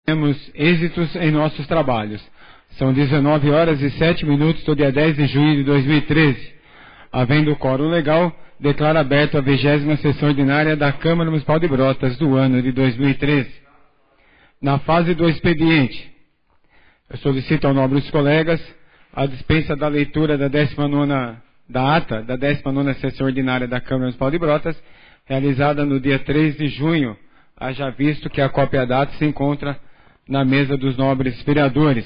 temos êxitos em nossos trabalhos. São 19 horas e 7 minutos do dia 10 de junho de 2013. Havendo quórum legal, declaro aberta a 20ª sessão ordinária da Câmara Municipal de Brotas do ano de 2013. Na fase do expediente, eu solicito aos nobres colegas a dispensa da leitura da ata da 19ª sessão ordinária da Câmara Municipal de Brotas, realizada no dia 3 de junho, haja visto que a cópia da ata se encontra na mesa dos nobres vereadores.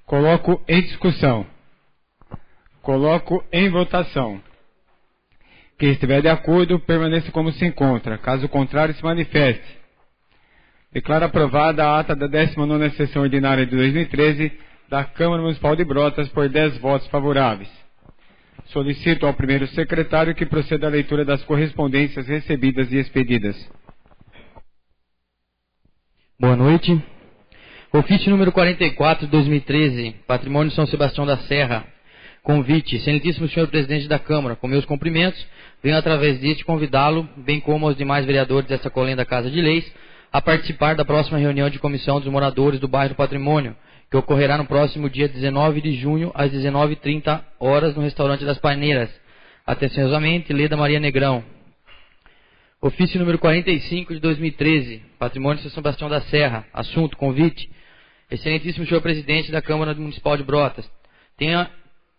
Coloco em discussão. Coloco em votação. Quem estiver de acordo, permaneça como se encontra. Caso contrário, se manifeste. Declaro aprovada a ata da 19ª sessão ordinária de 2013 da Câmara Municipal de Brotas por 10 votos favoráveis. Solicito ao primeiro secretário que proceda à leitura das correspondências recebidas e expedidas. Boa noite. Ofício número 44 de 2013, Patrimônio São Sebastião da Serra. Convite, excelentíssimo senhor presidente da Câmara, com meus cumprimentos, venho através deste convidá-lo, bem como aos demais vereadores desta colenda Casa de Leis, a participar da próxima reunião de comissão dos moradores do bairro Patrimônio, que ocorrerá no próximo dia 19 de junho, às 19h30, no restaurante das Paineiras. Atenciosamente, Leda Maria Negrão. Ofício número 45 de 2013, Patrimônio São Sebastião da Serra. Assunto, convite. Excelentíssimo senhor presidente da Câmara Municipal de Brotas,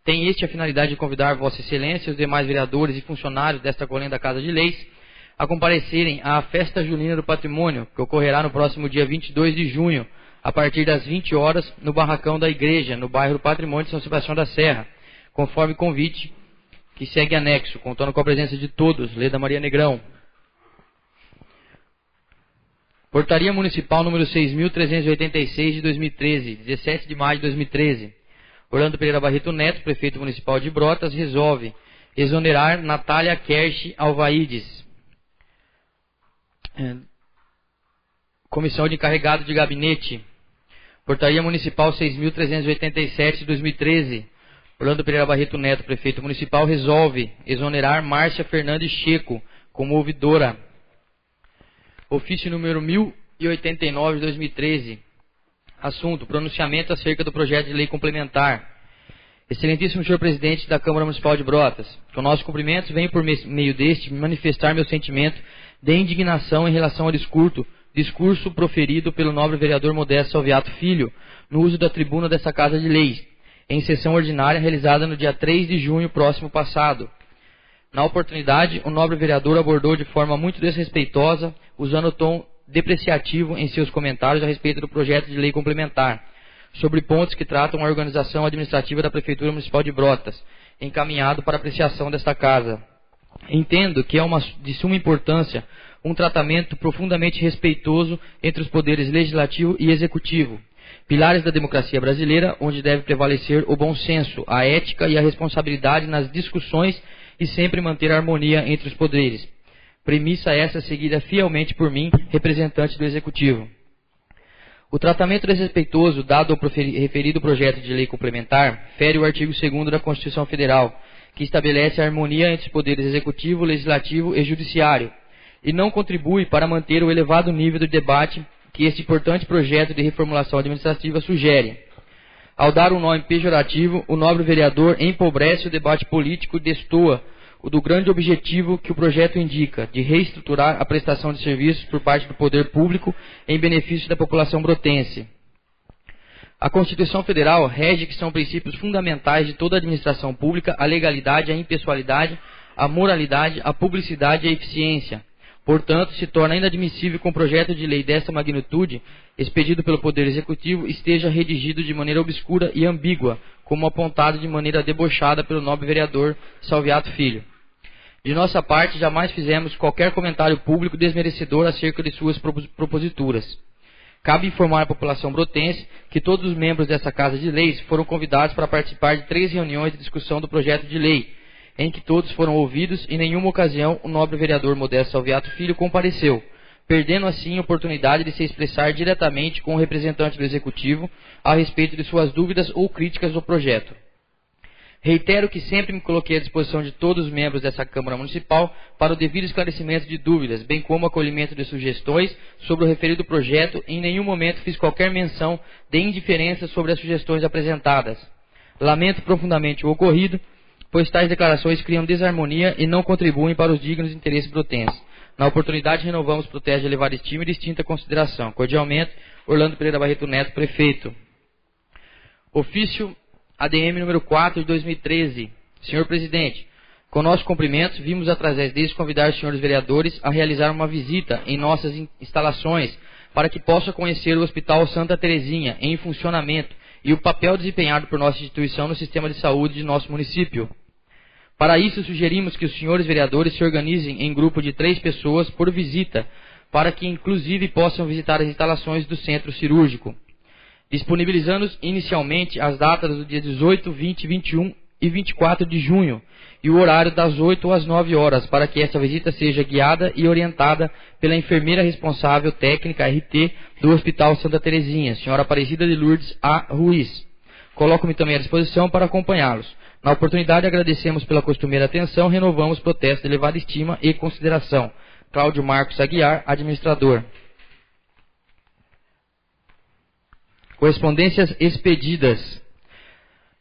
tem este a finalidade de convidar Vossa Excelência e os demais vereadores e funcionários desta colenda Casa de Leis a comparecerem à Festa Junina do Patrimônio, que ocorrerá no próximo dia 22 de junho, a partir das 20 horas, no barracão da igreja, no bairro do Patrimônio de São Sebastião da Serra, conforme convite que segue anexo, contando com a presença de todos. Leda Maria Negrão. Portaria Municipal número 6.386 de 2013, 17 de maio de 2013. Orlando Pereira Barreto Neto, prefeito municipal de Brotas, resolve exonerar Natália Kersh Alvaides. Comissão de encarregado de gabinete. Portaria Municipal 6.387 de 2013. Orlando Pereira Barreto Neto, prefeito municipal, resolve exonerar Márcia Fernandes Checo como ouvidora. Ofício número 1089 de 2013. Assunto, pronunciamento acerca do projeto de lei complementar. Excelentíssimo senhor presidente da Câmara Municipal de Brotas, com nossos cumprimentos, venho por meio deste manifestar meu sentimento de indignação em relação ao discurso proferido pelo nobre vereador Modesto Salviato Filho, no uso da tribuna desta Casa de Leis, em sessão ordinária realizada no dia 3 de junho próximo passado. Na oportunidade, o nobre vereador abordou de forma muito desrespeitosa, usando o tom depreciativo em seus comentários a respeito do projeto de lei complementar, sobre pontos que tratam a organização administrativa da Prefeitura Municipal de Brotas, encaminhado para apreciação desta Casa. Entendo que é de suma importância um tratamento profundamente respeitoso entre os poderes legislativo e executivo, pilares da democracia brasileira, onde deve prevalecer o bom senso, a ética e a responsabilidade nas discussões e sempre manter a harmonia entre os poderes. Premissa essa seguida fielmente por mim, representante do Executivo. O tratamento desrespeitoso dado ao referido projeto de lei complementar fere o artigo 2º da Constituição Federal, que estabelece a harmonia entre os poderes Executivo, Legislativo e Judiciário, e não contribui para manter o elevado nível de debate que este importante projeto de reformulação administrativa sugere. Ao dar um nome pejorativo, o nobre vereador empobrece o debate político e destoa o do grande objetivo que o projeto indica, de reestruturar a prestação de serviços por parte do poder público em benefício da população brotense. A Constituição Federal rege que são princípios fundamentais de toda a administração pública a legalidade, a impessoalidade, a moralidade, a publicidade e a eficiência. Portanto, se torna inadmissível que um projeto de lei desta magnitude, expedido pelo Poder Executivo, esteja redigido de maneira obscura e ambígua, como apontado de maneira debochada pelo nobre vereador Salviato Filho. De nossa parte, jamais fizemos qualquer comentário público desmerecedor acerca de suas proposituras. Cabe informar a população brotense que todos os membros dessa Casa de Leis foram convidados para participar de 3 reuniões de discussão do projeto de lei, em que todos foram ouvidos e em nenhuma ocasião o nobre vereador Modesto Salviato Filho compareceu, perdendo assim a oportunidade de se expressar diretamente com o representante do Executivo a respeito de suas dúvidas ou críticas do projeto. Reitero que sempre me coloquei à disposição de todos os membros dessa Câmara Municipal para o devido esclarecimento de dúvidas, bem como o acolhimento de sugestões sobre o referido projeto e em nenhum momento fiz qualquer menção de indiferença sobre as sugestões apresentadas. Lamento profundamente o ocorrido, pois tais declarações criam desarmonia e não contribuem para os dignos interesses brotenses. Na oportunidade, renovamos o protesto de elevada estima e distinta consideração. Cordialmente, Orlando Pereira Barreto Neto, Prefeito. Ofício ADM número 4 de 2013. Senhor Presidente, com nossos cumprimentos, vimos através deles convidar os senhores vereadores a realizar uma visita em nossas instalações para que possa conhecer o Hospital Santa Terezinha em funcionamento e o papel desempenhado por nossa instituição no sistema de saúde de nosso município. Para isso, sugerimos que os senhores vereadores se organizem em grupo de 3 pessoas por visita, para que inclusive possam visitar as instalações do centro cirúrgico. Disponibilizando inicialmente as datas do dia 18, 20, 21 e 24 de junho e o horário das 8 às 9 horas, para que essa visita seja guiada e orientada pela enfermeira responsável técnica RT do Hospital Santa Terezinha, senhora Aparecida de Lourdes A. Ruiz. Coloco-me também à disposição para acompanhá-los. Na oportunidade, agradecemos pela costumeira atenção, renovamos o protesto de elevada estima e consideração. Cláudio Marcos Aguiar, administrador. Correspondências expedidas.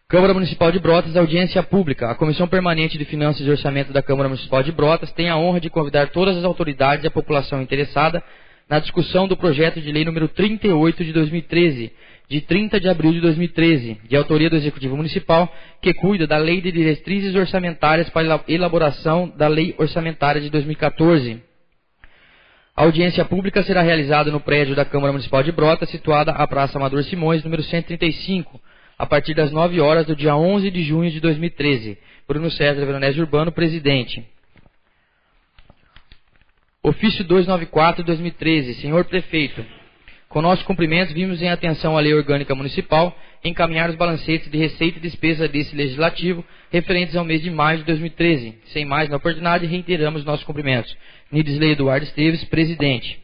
Câmara Municipal de Brotas, audiência pública. A Comissão Permanente de Finanças e Orçamento da Câmara Municipal de Brotas tem a honra de convidar todas as autoridades e a população interessada na discussão do projeto de lei número 38 de 2013, de 30 de abril de 2013, de autoria do Executivo Municipal, que cuida da Lei de Diretrizes Orçamentárias para a elaboração da Lei Orçamentária de 2014. A audiência pública será realizada no prédio da Câmara Municipal de Brotas, situada à Praça Amador Simões, número 135, a partir das 9 horas do dia 11 de junho de 2013. Bruno César Veronese Urbano, presidente. Ofício 294 de 2013. Senhor Prefeito, com nossos cumprimentos, vimos em atenção à Lei Orgânica Municipal encaminhar os balancetes de receita e despesa desse legislativo referentes ao mês de maio de 2013. Sem mais, na oportunidade, reiteramos nossos cumprimentos. Nidisley Eduardo Esteves, presidente.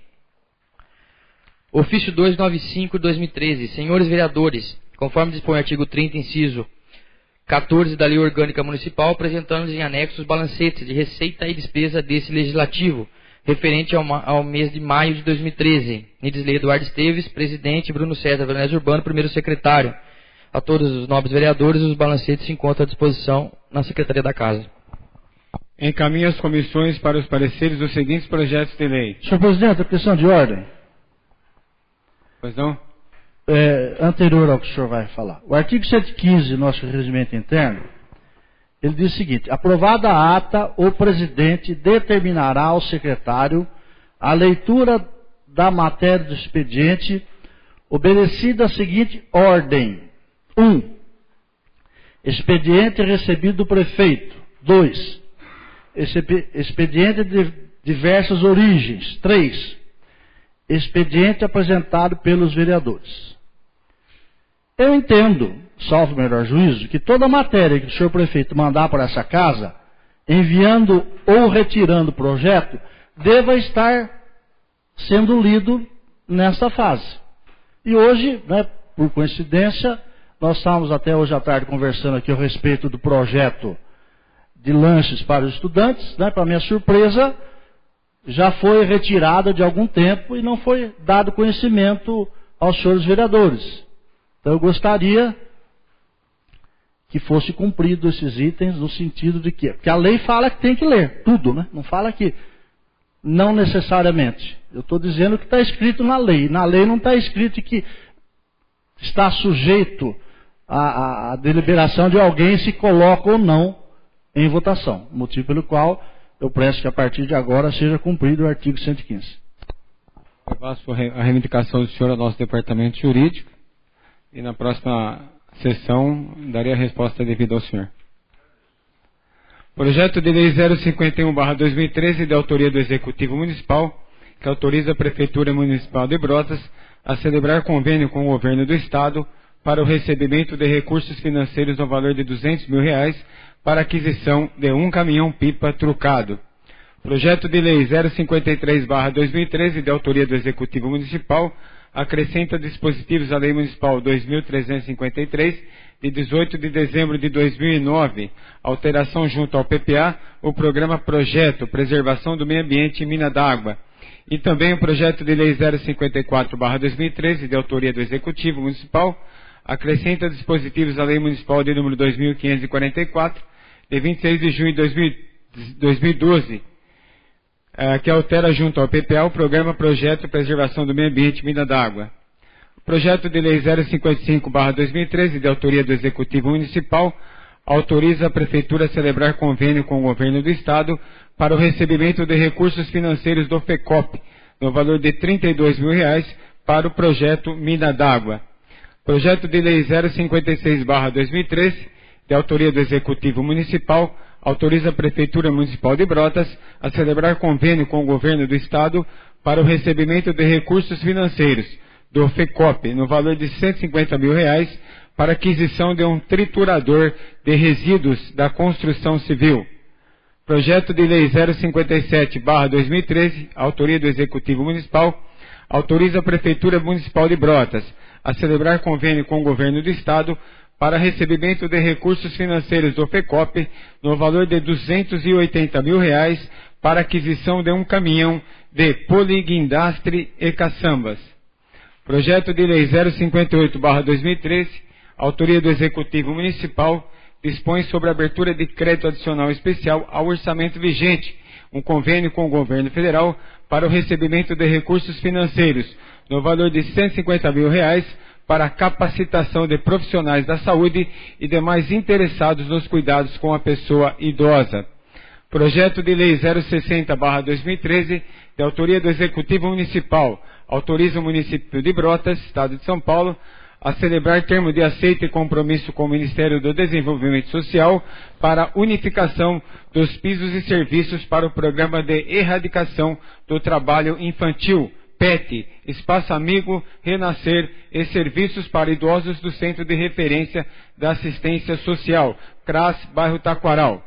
Ofício 295 de 2013. Senhores vereadores, conforme dispõe o artigo 30, inciso 14 da Lei Orgânica Municipal, apresentamos em anexo os balancetes de receita e despesa desse legislativo, referente ao mês de maio de 2013. Nidisley Eduardo Esteves, presidente. Bruno César Veronese Urbano, primeiro secretário. A todos os nobres vereadores, os balancetes se encontram à disposição na Secretaria da Casa. Encaminho as comissões para os pareceres dos seguintes projetos de lei. Senhor Presidente, a questão de ordem. Pois não? Anterior ao que o senhor vai falar. O artigo 115 do nosso regimento interno, ele diz o seguinte: aprovada a ata, o presidente determinará ao secretário a leitura da matéria do expediente, obedecida a seguinte ordem: 1. Expediente recebido do prefeito. 2. Expediente de diversas origens. 3. Expediente apresentado pelos vereadores. Eu entendo, salvo o melhor juízo, que toda matéria que o senhor prefeito mandar para essa casa, enviando ou retirando o projeto, deva estar sendo lido nesta fase. E hoje, né, por coincidência, nós estávamos até hoje à tarde conversando aqui a respeito do projeto de lanches para os estudantes, né, para minha surpresa, já foi retirada de algum tempo e não foi dado conhecimento aos senhores vereadores. Então eu gostaria que fosse cumprido esses itens no sentido de que, porque a lei fala que tem que ler tudo, né? Não fala que não necessariamente. Eu estou dizendo que está escrito na lei. Na lei não está escrito que está sujeito à deliberação de alguém se coloca ou não em votação. Motivo pelo qual eu peço que a partir de agora seja cumprido o artigo 115. Eu passo a reivindicação do senhor ao nosso departamento jurídico e na próxima sessão darei a resposta devida ao senhor. Projeto de Lei 051/2013, de autoria do Executivo Municipal, que autoriza a Prefeitura Municipal de Brotas a celebrar convênio com o Governo do Estado para o recebimento de recursos financeiros no valor de R$200 mil para aquisição de um caminhão-pipa trucado. Projeto de Lei 053/2013, de autoria do Executivo Municipal, acrescenta dispositivos à Lei Municipal 2.353, de 18 de dezembro de 2009, alteração junto ao PPA, o programa Projeto Preservação do Meio Ambiente e Mina d'Água, e também o projeto de lei 054/2013, de autoria do Executivo Municipal, acrescenta dispositivos à Lei Municipal de número 2.544, de 26 de junho de 2012, que altera junto ao PPA o programa Projeto Preservação do Meio Ambiente e Mina d'Água. O projeto de lei 055/2013, de autoria do Executivo Municipal, autoriza a Prefeitura a celebrar convênio com o Governo do Estado para o recebimento de recursos financeiros do FECOP, no valor de R$ 32 mil para o projeto Mina d'Água. Projeto de lei 056/2013, de autoria do Executivo Municipal, autoriza a Prefeitura Municipal de Brotas a celebrar convênio com o Governo do Estado para o recebimento de recursos financeiros do FECOP, no valor de R$ 150 mil para aquisição de um triturador de resíduos da construção civil. Projeto de lei 057/2013, autoria do Executivo Municipal, autoriza a Prefeitura Municipal de Brotas a celebrar convênio com o Governo do Estado para recebimento de recursos financeiros do FECOP no valor de R$ 280 mil para aquisição de um caminhão de poliguindastre e caçambas. Projeto de lei 058/2013, autoria do Executivo Municipal, dispõe sobre a abertura de crédito adicional especial ao orçamento vigente, um convênio com o Governo Federal para o recebimento de recursos financeiros no valor de R$ 150 mil para a capacitação de profissionais da saúde e demais interessados nos cuidados com a pessoa idosa. Projeto de lei 060/2013, de autoria do Executivo Municipal, autoriza o município de Brotas, Estado de São Paulo, a celebrar termo de aceito e compromisso com o Ministério do Desenvolvimento Social para a unificação dos pisos e serviços para o Programa de Erradicação do Trabalho Infantil, PET, Espaço Amigo, Renascer e Serviços para Idosos do Centro de Referência da Assistência Social, CRAS, bairro Taquaral.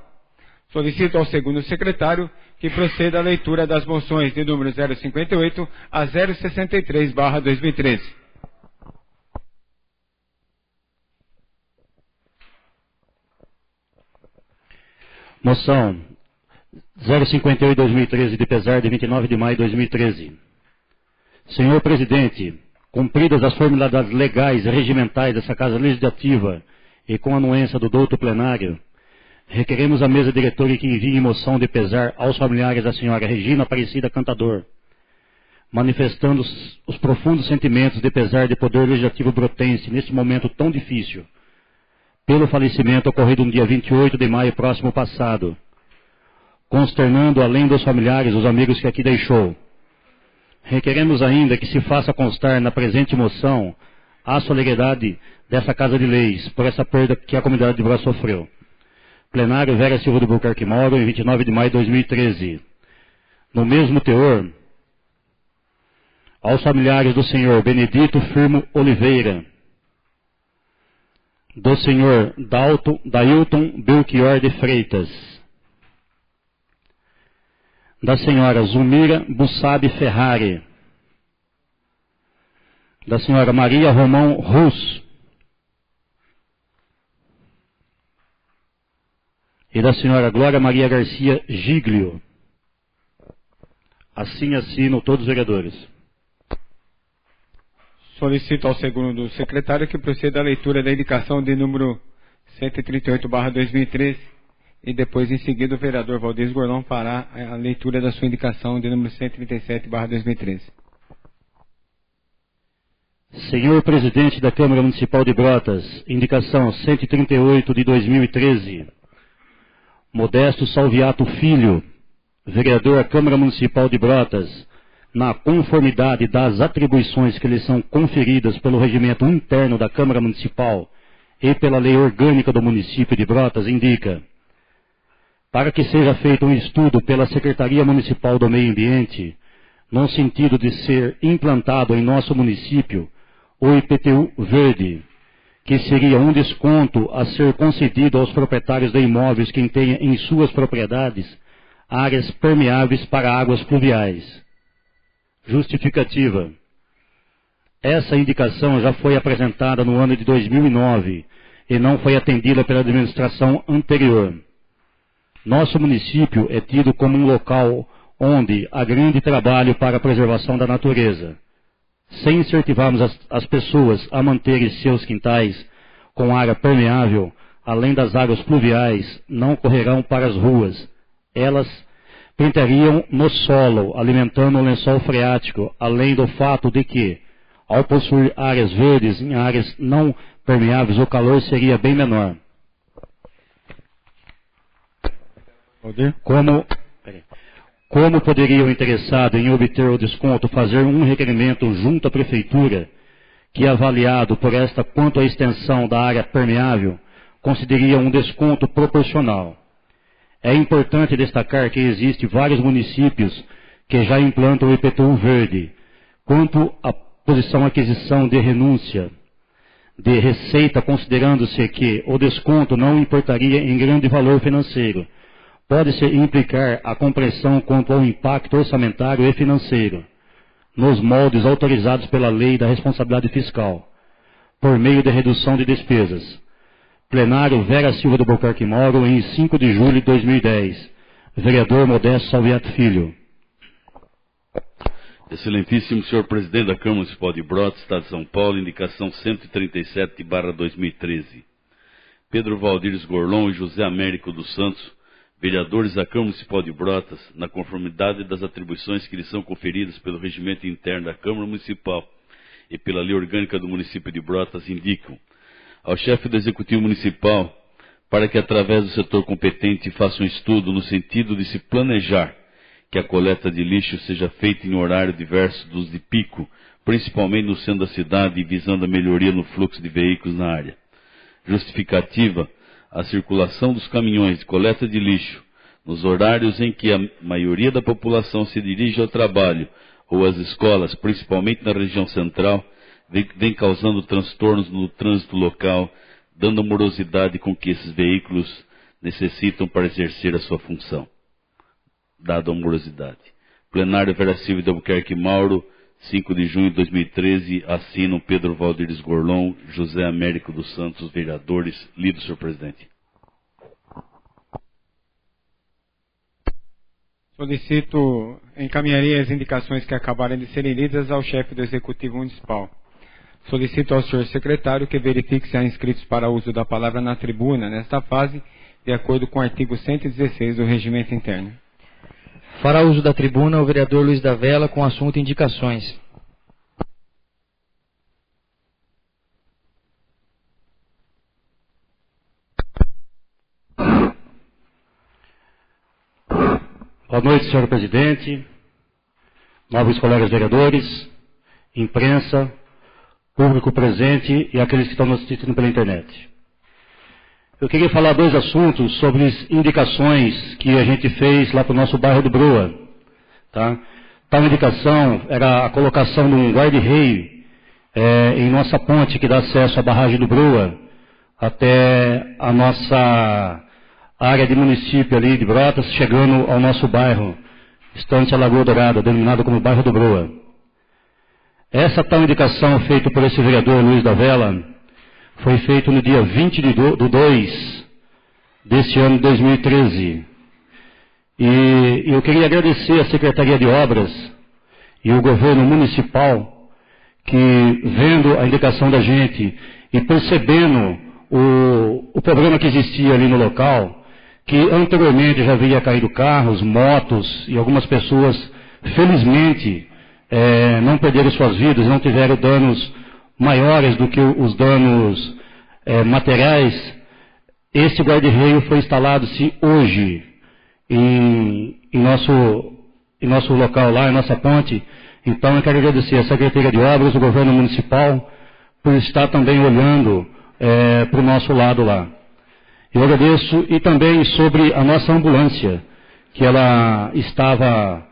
Solicito ao segundo secretário que proceda à leitura das moções de número 058 a 063/2013. Moção 058/2013, de pesar de 29 de maio de 2013. Senhor Presidente, cumpridas as formalidades legais e regimentais dessa Casa Legislativa e com a anuência do douto plenário, requeremos à mesa diretora que envie moção de pesar aos familiares da senhora Regina Aparecida Cantador, manifestando os profundos sentimentos de pesar de Poder Legislativo brotense neste momento tão difícil, pelo falecimento ocorrido no dia 28 de maio próximo passado, consternando além dos familiares os amigos que aqui deixou. Requeremos ainda que se faça constar na presente moção a solidariedade dessa Casa de Leis por essa perda que a comunidade de Brotas sofreu. Plenário Vera Silva do Buquerque Moro, em 29 de maio de 2013. No mesmo teor, aos familiares do senhor Benedito Firmo Oliveira, do senhor Dailton Belchior de Freitas, da senhora Zulmira Bussabi Ferrari, da senhora Maria Romão Rus e da senhora Glória Maria Garcia Giglio. Assim assinam todos os vereadores. Solicito ao segundo secretário que proceda à leitura da indicação de número 138/2013 e depois, em seguida, o vereador Valdez Gordon fará a leitura da sua indicação de número 137/2013. Senhor Presidente da Câmara Municipal de Brotas, indicação 138 de 2013. Modesto Salviato Filho, vereador à Câmara Municipal de Brotas, na conformidade das atribuições que lhe são conferidas pelo regimento interno da Câmara Municipal e pela lei orgânica do município de Brotas, indica: para que seja feito um estudo pela Secretaria Municipal do Meio Ambiente, no sentido de ser implantado em nosso município o IPTU verde, que seria um desconto a ser concedido aos proprietários de imóveis que tenham em suas propriedades áreas permeáveis para águas pluviais. Justificativa. Essa indicação já foi apresentada no ano de 2009 e não foi atendida pela administração anterior. Nosso município é tido como um local onde há grande trabalho para a preservação da natureza. Se incentivarmos as pessoas a manterem seus quintais com área permeável, além das águas pluviais, não correrão para as ruas. Elas pintariam no solo, alimentando o lençol freático, além do fato de que, ao possuir áreas verdes em áreas não permeáveis, o calor seria bem menor. Como poderia o interessado em obter o desconto fazer um requerimento junto à Prefeitura, que avaliado por esta quanto à extensão da área permeável, consideraria um desconto proporcional? É importante destacar que existem vários municípios que já implantam o IPTU verde. Quanto à posição aquisição de renúncia de receita, considerando-se que o desconto não importaria em grande valor financeiro, pode-se implicar a compreensão quanto ao impacto orçamentário e financeiro, nos moldes autorizados pela Lei da Responsabilidade Fiscal, por meio de redução de despesas. Plenário Vera Silva do Albuquerque Mauro, em 5 de julho de 2010. Vereador Modesto Salviato Filho. Excelentíssimo senhor presidente da Câmara Municipal de Brotas, Estado de São Paulo, indicação 137/2013. Pedro Valdir Gorlon e José Américo dos Santos, vereadores da Câmara Municipal de Brotas, na conformidade das atribuições que lhes são conferidas pelo regimento interno da Câmara Municipal e pela Lei Orgânica do município de Brotas, indicam ao chefe do Executivo Municipal para que, através do setor competente, faça um estudo no sentido de se planejar que a coleta de lixo seja feita em horário diverso dos de pico, principalmente no centro da cidade e visando a melhoria no fluxo de veículos na área. Justificativa: a circulação dos caminhões de coleta de lixo nos horários em que a maioria da população se dirige ao trabalho ou às escolas, principalmente na região central, vem causando transtornos no trânsito local, dando a morosidade com que esses veículos necessitam para exercer a sua função. Dado a morosidade. Plenário Vera Silva de Albuquerque Mauro, 5 de junho de 2013, assinam Pedro Valdir Gorlon, José Américo dos Santos, vereadores. Lido, senhor presidente. Solicito, encaminharia as indicações que acabarem de serem lidas ao chefe do Executivo Municipal. Solicito ao senhor secretário que verifique se há inscritos para uso da palavra na tribuna nesta fase, de acordo com o artigo 116 do Regimento Interno. Fará uso da tribuna o vereador Luiz da Vela com assunto e indicações. Boa noite, senhor presidente, nobres colegas vereadores, imprensa, público presente e aqueles que estão nos assistindo pela internet. Eu queria falar dois assuntos sobre as indicações que a gente fez lá para o nosso bairro do Broa. Tá? Tal indicação era a colocação de um guarda-reio em nossa ponte que dá acesso à barragem do Broa até a nossa área de município ali de Brotas, chegando ao nosso bairro, Estante a Lagoa Dourada, denominado como bairro do Broa. Essa tal indicação feita por esse vereador Luiz da Vela foi feito no dia 20 de 2 deste ano de 2013. E eu queria agradecer à Secretaria de Obras e o governo municipal que, vendo a indicação da gente e percebendo o problema que existia ali no local, que anteriormente já havia caído carros, motos e algumas pessoas, felizmente, não perderam suas vidas, não tiveram danos maiores do que os danos materiais. Esse guarda-reio foi instalado-se hoje em nosso local lá, em nossa ponte. Então eu quero agradecer a Secretaria de Obras, o governo municipal, por estar também olhando para o nosso lado lá. Eu agradeço, e também sobre a nossa ambulância, que ela estava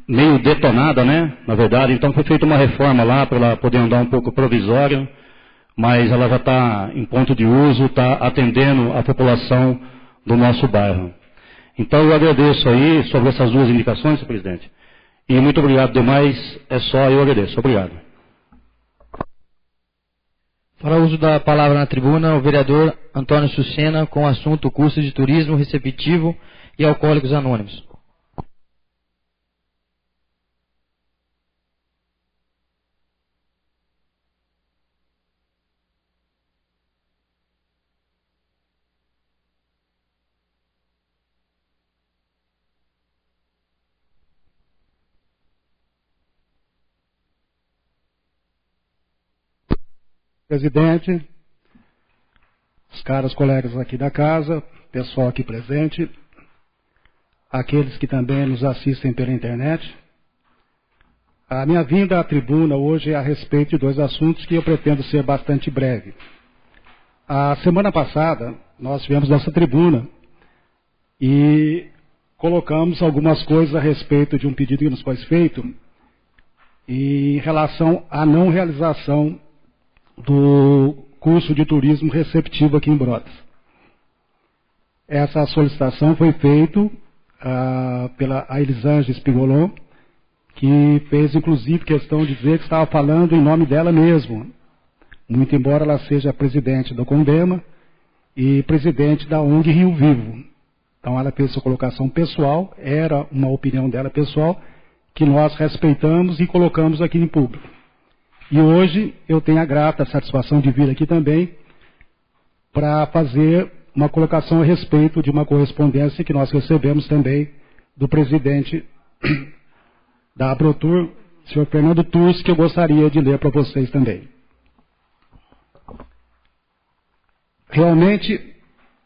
meio detonada, né? Na verdade, então foi feita uma reforma lá para ela poder andar um pouco provisória, mas ela já está em ponto de uso, está atendendo a população do nosso bairro. Então eu agradeço aí sobre essas duas indicações, senhor presidente. E muito obrigado demais, é só eu agradeço. Obrigado. Para o uso da palavra na tribuna, o vereador Antônio Sucena, com o assunto curso de turismo receptivo e alcoólicos anônimos. Presidente, os caros colegas aqui da casa, pessoal aqui presente, aqueles que também nos assistem pela internet. A minha vinda à tribuna hoje é a respeito de dois assuntos que eu pretendo ser bastante breve. A semana passada, nós tivemos nossa tribuna e colocamos algumas coisas a respeito de um pedido que nos foi feito em relação à não realização do curso de turismo receptivo aqui em Brotas. Essa solicitação foi feita pela Elisângela Spigolon, que fez inclusive questão de dizer que estava falando em nome dela mesmo, muito embora ela seja presidente do Condema e presidente da ONG Rio Vivo. Então ela fez sua colocação pessoal, era uma opinião dela pessoal, que nós respeitamos e colocamos aqui em público. E hoje eu tenho a grata satisfação de vir aqui também para fazer uma colocação a respeito de uma correspondência que nós recebemos também do presidente da Abrotur, senhor Fernando Tursi, que eu gostaria de ler para vocês também. Realmente,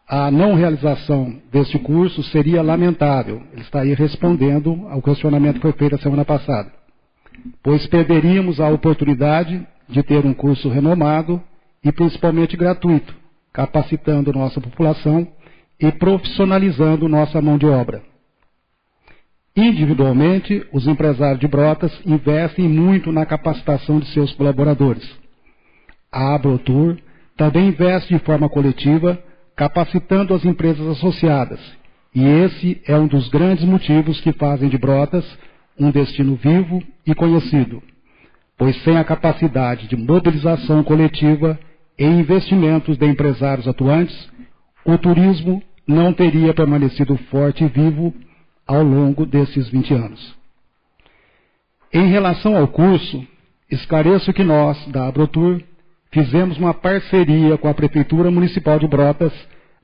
a não realização deste curso seria lamentável. Ele está aí respondendo ao questionamento que foi feito a semana passada, pois perderíamos a oportunidade de ter um curso renomado e principalmente gratuito, capacitando nossa população e profissionalizando nossa mão de obra. Individualmente, os empresários de Brotas investem muito na capacitação de seus colaboradores. A Abrotur também investe de forma coletiva, capacitando as empresas associadas, e esse é um dos grandes motivos que fazem de Brotas um destino vivo e conhecido, pois sem a capacidade de mobilização coletiva e investimentos de empresários atuantes, o turismo não teria permanecido forte e vivo ao longo desses 20 anos. Em relação ao curso, esclareço que nós, da Abrotur, fizemos uma parceria com a Prefeitura Municipal de Brotas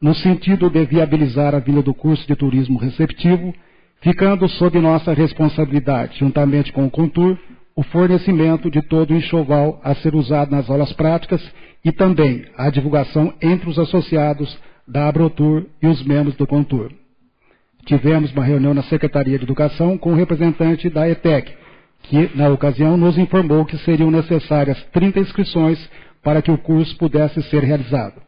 no sentido de viabilizar a vinda do curso de turismo receptivo, ficando sob nossa responsabilidade, juntamente com o Contur, o fornecimento de todo o enxoval a ser usado nas aulas práticas e também a divulgação entre os associados da Abrotur e os membros do Contur. Tivemos uma reunião na Secretaria de Educação com o representante da ETEC, que, na ocasião, nos informou que seriam necessárias 30 inscrições para que o curso pudesse ser realizado.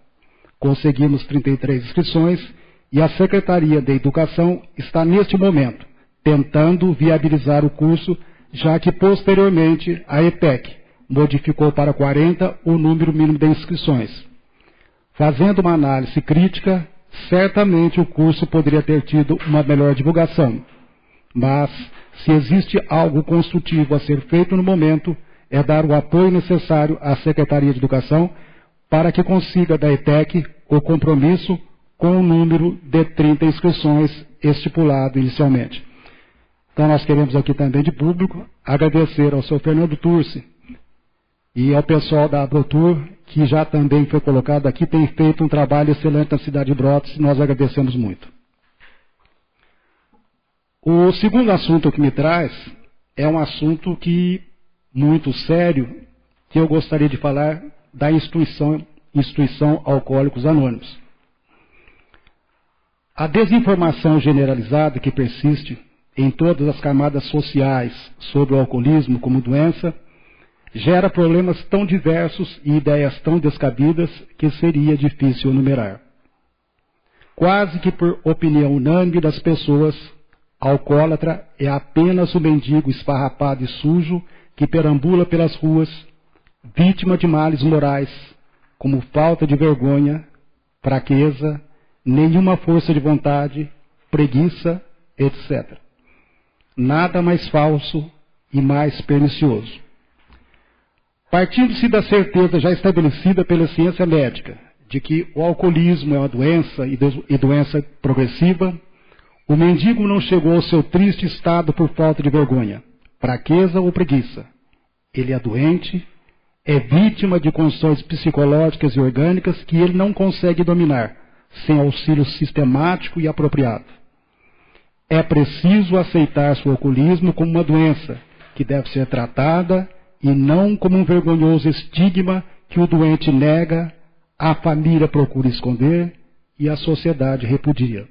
Conseguimos 33 inscrições e a Secretaria de Educação está, neste momento, tentando viabilizar o curso, já que, posteriormente, a ETEC modificou para 40 o número mínimo de inscrições. Fazendo uma análise crítica, certamente o curso poderia ter tido uma melhor divulgação, mas, se existe algo construtivo a ser feito no momento, é dar o apoio necessário à Secretaria de Educação para que consiga da ETEC o compromisso com o número de 30 inscrições estipulado inicialmente. Então nós queremos aqui também de público agradecer ao senhor Fernando Tursi e ao pessoal da Abrotur, que já também foi colocado aqui, tem feito um trabalho excelente na cidade de Brotas e nós agradecemos muito. O segundo assunto que me traz é um assunto muito sério, que eu gostaria de falar da instituição Alcoólicos Anônimos. A desinformação generalizada que persiste em todas as camadas sociais sobre o alcoolismo como doença gera problemas tão diversos e ideias tão descabidas que seria difícil enumerar. Quase que por opinião unânime das pessoas, alcoólatra é apenas o mendigo esfarrapado e sujo que perambula pelas ruas, vítima de males morais, como falta de vergonha, fraqueza, nenhuma força de vontade, preguiça, etc. Nada mais falso e mais pernicioso. Partindo-se da certeza já estabelecida pela ciência médica de que o alcoolismo é uma doença e doença progressiva, o mendigo não chegou ao seu triste estado por falta de vergonha, fraqueza ou preguiça. Ele é doente, é vítima de condições psicológicas e orgânicas que ele não consegue dominar, sem auxílio sistemático e apropriado. É preciso aceitar seu alcoolismo como uma doença que deve ser tratada e não como um vergonhoso estigma que o doente nega, a família procura esconder e a sociedade repudia.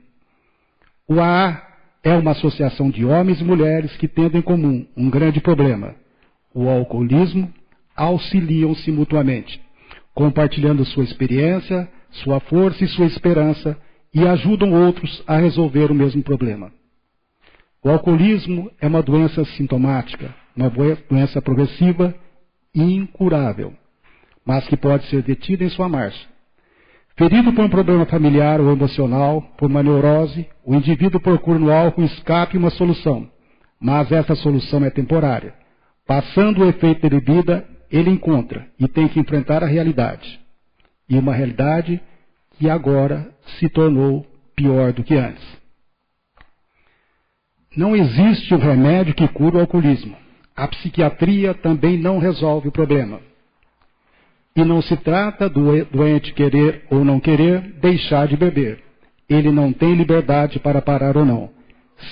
O AA é uma associação de homens e mulheres que têm em comum um grande problema: o alcoolismo. Auxiliam-se mutuamente, compartilhando sua experiência, sua força e sua esperança, e ajudam outros a resolver o mesmo problema. O alcoolismo é uma doença sintomática, uma doença progressiva e incurável, mas que pode ser detida em sua marcha. Ferido por um problema familiar ou emocional, por uma neurose, o indivíduo procura no álcool escape e uma solução, mas essa solução é temporária. Passando o efeito da bebida, ele encontra e tem que enfrentar a realidade. E uma realidade que agora se tornou pior do que antes. Não existe um remédio que cure o alcoolismo. A psiquiatria também não resolve o problema. E não se trata do doente querer ou não querer deixar de beber. Ele não tem liberdade para parar ou não.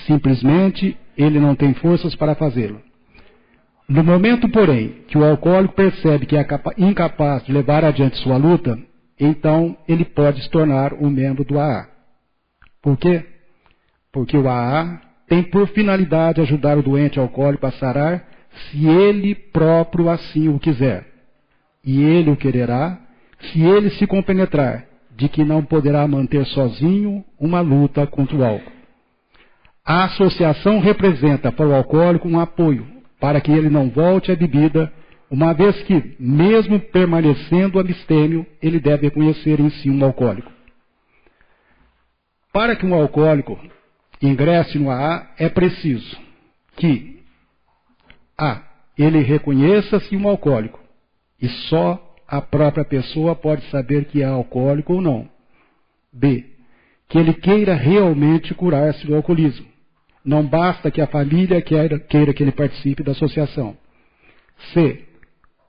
Simplesmente, ele não tem forças para fazê-lo. No momento, porém, que o alcoólico percebe que é incapaz de levar adiante sua luta, então ele pode se tornar um membro do AA. Por quê? Porque o AA tem por finalidade ajudar o doente alcoólico a sarar se ele próprio assim o quiser. E ele o quererá se ele se compenetrar de que não poderá manter sozinho uma luta contra o álcool. A associação representa para o alcoólico um apoio para que ele não volte à bebida, uma vez que, mesmo permanecendo abstêmio, ele deve reconhecer em si um alcoólico. Para que um alcoólico ingresse no AA, é preciso que A. Ele reconheça-se um alcoólico, e só a própria pessoa pode saber que é alcoólico ou não. B. Que ele queira realmente curar-se do alcoolismo. Não basta que a família queira que ele participe da associação. C.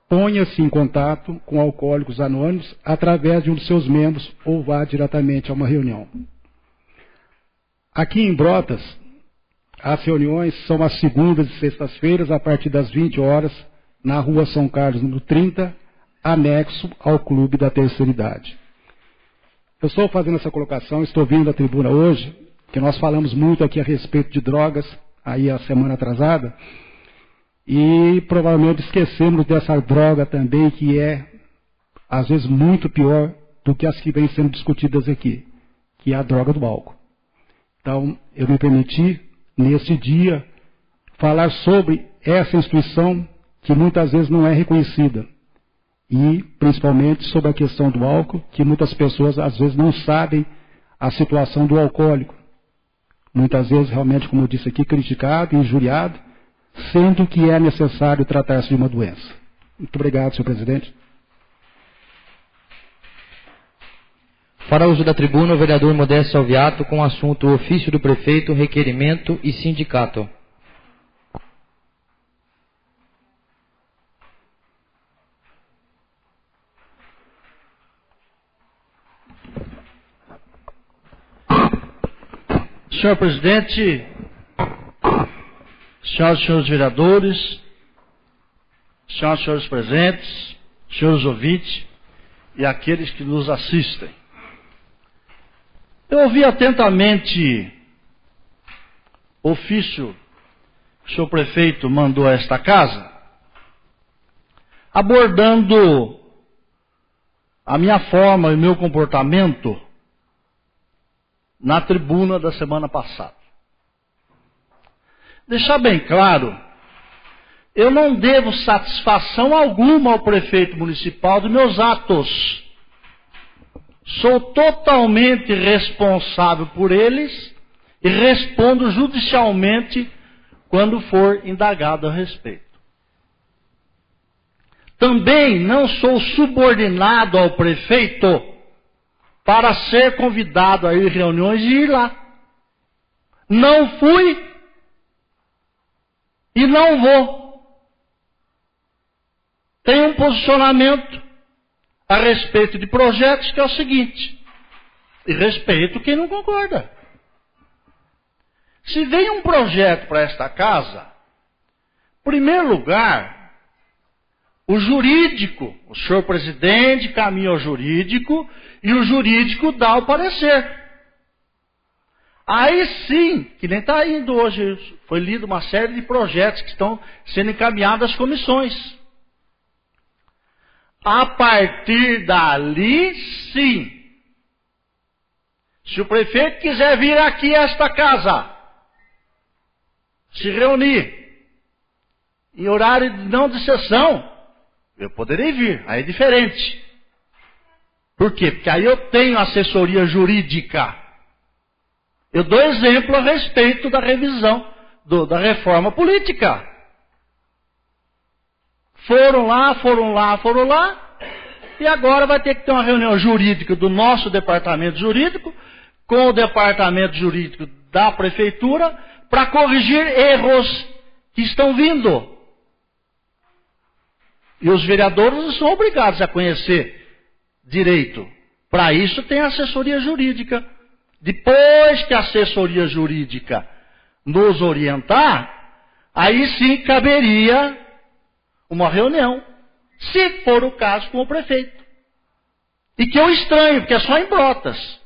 Ponha-se em contato com Alcoólicos Anônimos através de um de seus membros ou vá diretamente a uma reunião. Aqui em Brotas, as reuniões são às segundas e sextas-feiras, a partir das 20 horas, na Rua São Carlos, número 30, anexo ao Clube da Terceira Idade. Eu estou fazendo essa colocação, estou vindo da tribuna hoje, que nós falamos muito aqui a respeito de drogas, aí a semana atrasada, e provavelmente esquecemos dessa droga também, que é, às vezes, muito pior do que as que vêm sendo discutidas aqui, que é a droga do álcool. Então, eu me permiti, nesse dia, falar sobre essa instituição que muitas vezes não é reconhecida, e principalmente sobre a questão do álcool, que muitas pessoas, às vezes, não sabem a situação do alcoólico. Muitas vezes, realmente, como eu disse aqui, criticado, injuriado, sendo que é necessário tratar-se de uma doença. Muito obrigado, senhor presidente. Fará uso da tribuna o vereador Modesto Salviato com o assunto ofício do prefeito, requerimento e sindicato. Senhor presidente, senhoras e senhores vereadores, senhoras e senhores presentes, senhores ouvintes e aqueles que nos assistem. Eu ouvi atentamente o ofício que o senhor prefeito mandou a esta casa, abordando a minha forma e o meu comportamento na tribuna da semana passada. Deixar bem claro, eu não devo satisfação alguma ao prefeito municipal dos meus atos. Sou totalmente responsável por eles e respondo judicialmente quando for indagado a respeito. Também não sou subordinado ao prefeito para ser convidado a ir em reuniões e ir lá. Não fui e não vou. Tenho um posicionamento a respeito de projetos que é o seguinte, e respeito quem não concorda. Se vem um projeto para esta casa, em primeiro lugar, o jurídico, o senhor presidente caminha ao jurídico e o jurídico dá o parecer. Aí sim, que nem está indo hoje, foi lido uma série de projetos que estão sendo encaminhados às comissões. A partir dali, sim. Se o prefeito quiser vir aqui a esta casa, se reunir, em horário não de sessão, eu poderei vir, aí é diferente. Por quê? Porque aí eu tenho assessoria jurídica. Eu dou exemplo a respeito da revisão da reforma política. Foram lá, e agora vai ter que ter uma reunião jurídica do nosso departamento jurídico, com o departamento jurídico da prefeitura, para corrigir erros que estão vindo. E os vereadores não são obrigados a conhecer direito. Para isso tem assessoria jurídica. Depois que a assessoria jurídica nos orientar, aí sim caberia uma reunião, se for o caso com o prefeito. E que eu estranho, porque é só em Brotas.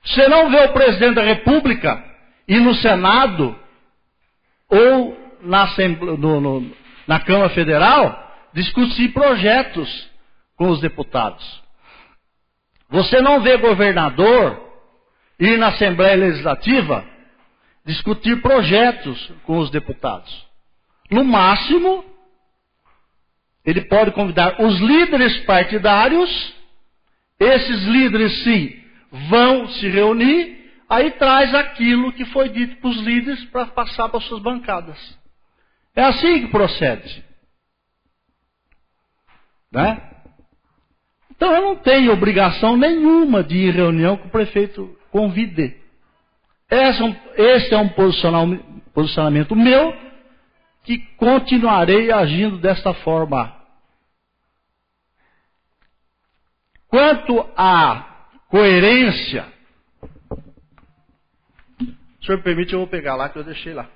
Você não vê o presidente da República ir no Senado ou na Câmara Federal discutir projetos com os deputados. Você não vê governador ir na Assembleia Legislativa discutir projetos com os deputados. No máximo, ele pode convidar os líderes partidários, esses líderes sim vão se reunir, aí traz aquilo que foi dito para os líderes para passar para as suas bancadas. É assim que procede. Né? Então eu não tenho obrigação nenhuma de ir em reunião que o prefeito convide. Esse é um posicionamento meu, que continuarei agindo desta forma. Quanto à coerência, se o senhor me permite, eu vou pegar lá que eu deixei lá.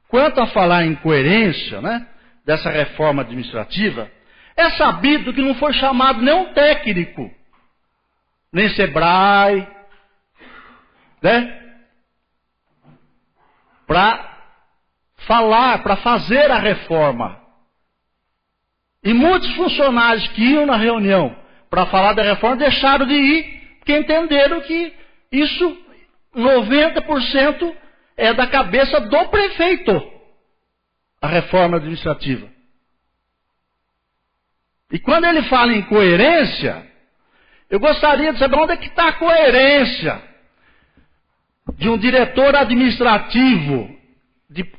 Quanto a falar em coerência, né, dessa reforma administrativa, é sabido que não foi chamado nenhum técnico, nem Sebrae, né, para falar, para fazer a reforma. E muitos funcionários que iam na reunião para falar da reforma deixaram de ir, porque entenderam que isso, 90%, é da cabeça do prefeito, a reforma administrativa. E quando ele fala em coerência, eu gostaria de saber onde é que está a coerência de um diretor administrativo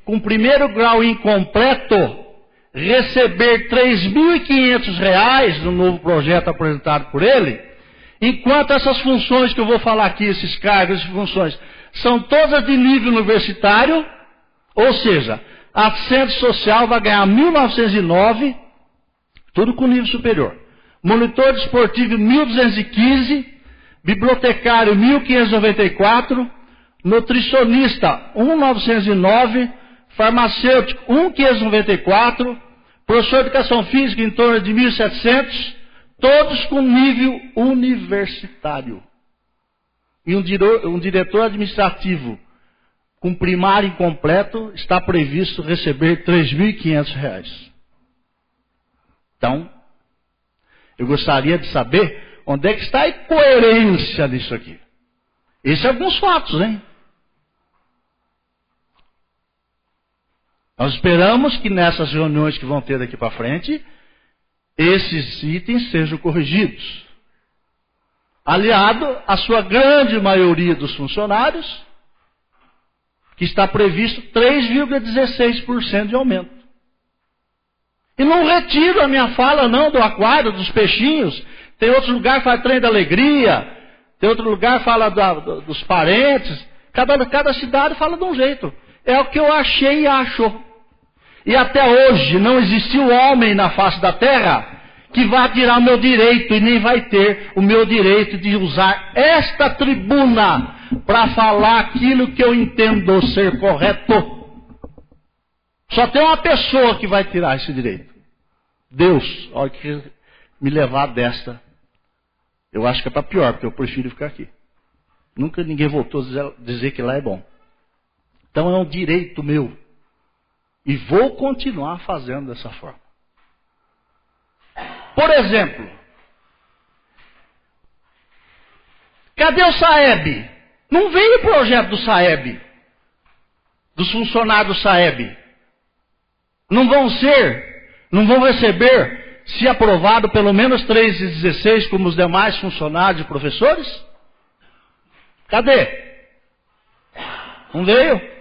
com primeiro grau incompleto receber R$ 3.500 no novo projeto apresentado por ele, enquanto essas funções que eu vou falar aqui, esses cargos e funções, são todas de nível universitário, ou seja, a assistente social vai ganhar 1.909, tudo com nível superior. Monitor desportivo 1.215, bibliotecário 1.594, nutricionista 1.909, farmacêutico 1.594, professor de educação física em torno de 1.700, todos com nível universitário. E um diretor administrativo com primário incompleto está previsto receber R$ 3.500. Então, eu gostaria de saber onde é que está a coerência disso aqui. Esses são alguns fatos, hein? Nós esperamos que nessas reuniões que vão ter daqui para frente, esses itens sejam corrigidos. Aliado à sua grande maioria dos funcionários, que está previsto 3,16% de aumento. E não retiro a minha fala não do aquário, dos peixinhos. Tem outro lugar que fala trem da alegria, tem outro lugar que fala dos parentes. Cada cidade fala de um jeito. É o que eu achei e acho. E até hoje não existiu homem na face da terra que vá tirar o meu direito e nem vai ter o meu direito de usar esta tribuna para falar aquilo que eu entendo ser correto. Só tem uma pessoa que vai tirar esse direito. Deus. A hora que me levar desta, eu acho que é para pior, porque eu prefiro ficar aqui. Nunca ninguém voltou a dizer que lá é bom. Então é um direito meu. E vou continuar fazendo dessa forma. Por exemplo, cadê o SAEB? Não veio o projeto do SAEB, dos funcionários do SAEB. Não vão receber, se aprovado, pelo menos 3,16, como os demais funcionários e professores? Cadê? Não veio?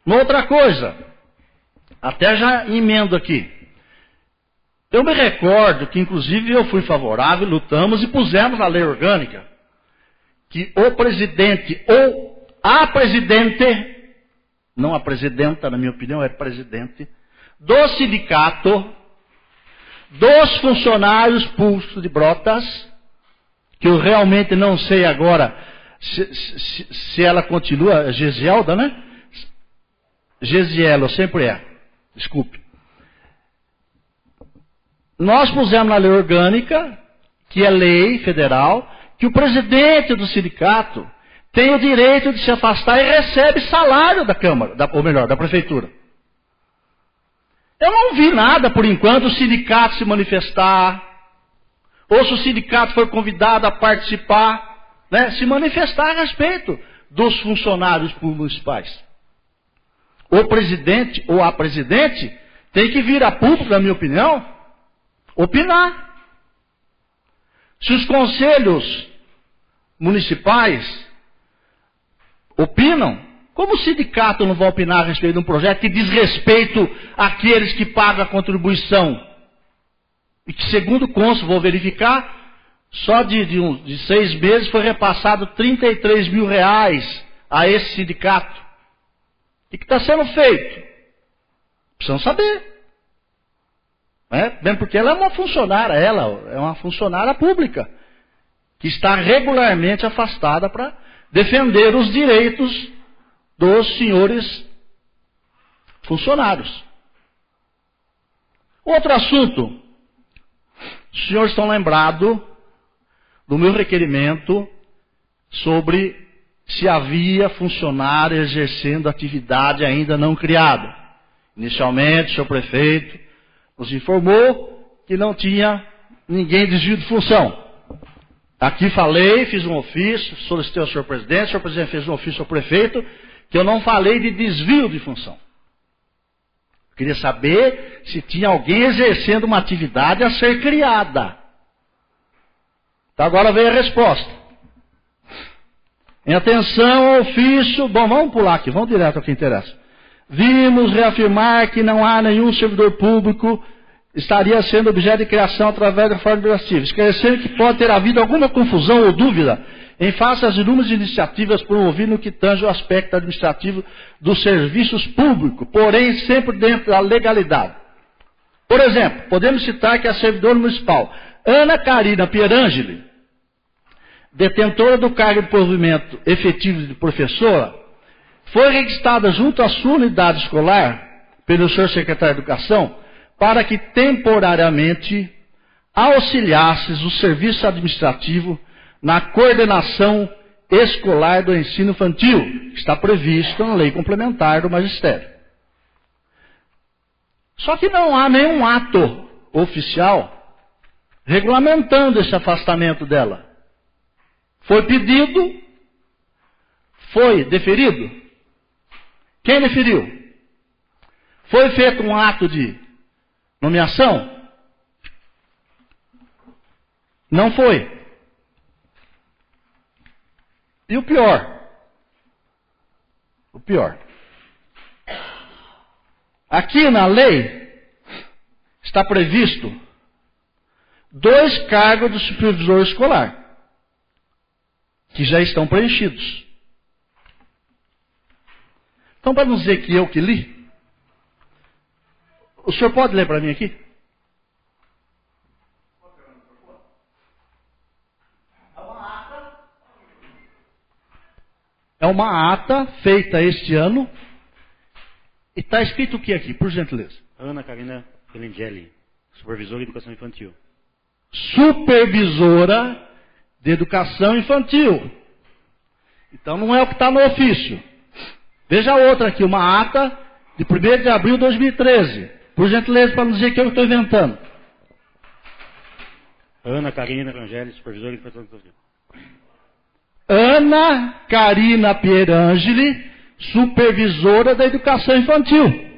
Uma outra coisa, até já emendo aqui. Eu me recordo que, inclusive, eu fui favorável, lutamos e pusemos na lei orgânica que o presidente ou a presidente, não a presidenta, na minha opinião, é presidente, do sindicato, dos funcionários públicos de Brotas, que eu realmente não sei agora se ela continua, Gesielda, né? Gesiela, sempre é. Desculpe. Nós pusemos na lei orgânica, que é lei federal, que o presidente do sindicato tem o direito de se afastar e recebe salário da Câmara, ou melhor, da Prefeitura. Eu não vi nada, por enquanto, o sindicato se manifestar, ou se o sindicato foi convidado a participar, né, se manifestar a respeito dos funcionários municipais. O presidente ou a presidente tem que vir a público, na minha opinião, opinar. Se os conselhos municipais opinam, como o sindicato não vai opinar a respeito de um projeto que diz respeito àqueles que pagam a contribuição? E que, segundo o cônsul, vou verificar, só de 6 meses foi repassado 33 mil reais a esse sindicato. O que está sendo feito? Precisam saber. Bem, porque ela é uma funcionária pública, que está regularmente afastada para defender os direitos dos senhores funcionários. Outro assunto, os senhores estão lembrados do meu requerimento sobre se havia funcionário exercendo atividade ainda não criada. Inicialmente, o senhor prefeito nos informou que não tinha ninguém desvio de função. Aqui falei, fiz um ofício, solicitei ao senhor presidente, o senhor presidente fez um ofício ao prefeito, que eu não falei de desvio de função. Eu queria saber se tinha alguém exercendo uma atividade a ser criada. Então agora veio a resposta. Em atenção ao ofício, bom, vamos pular aqui, vamos direto ao que interessa. Vimos reafirmar que não há nenhum servidor público estaria sendo objeto de criação através da reforma administrativa, esclarecendo que pode ter havido alguma confusão ou dúvida em face às inúmeras iniciativas promovidas no que tange o aspecto administrativo dos serviços públicos, porém sempre dentro da legalidade. Por exemplo, podemos citar que a servidora municipal Ana Carina Pierangeli, detentora do cargo de provimento efetivo de professora, foi registrada junto à sua unidade escolar pelo senhor secretário de Educação para que temporariamente auxiliasse o serviço administrativo na coordenação escolar do ensino infantil, que está previsto na lei complementar do magistério. Só que não há nenhum ato oficial regulamentando esse afastamento dela. Foi pedido, foi deferido. Quem deferiu? Foi feito um ato de Nomeação? Não foi. E o pior? O pior. Aqui na lei está previsto 2 cargos de supervisor escolar, que já estão preenchidos. Então, para não dizer que eu que li, o senhor pode ler para mim aqui? É uma ata feita este ano. E está escrito o que aqui, por gentileza? Ana Karina Pelengeli, supervisora de educação infantil. Supervisora de educação infantil. Então não é o que está no ofício. Veja outra aqui, uma ata de 1º de abril de 2013. Por gentileza, para não dizer que eu estou inventando. Ana Karina Pelengeli, supervisora de educação infantil. Ana Karina Pierangeli, supervisora da educação infantil.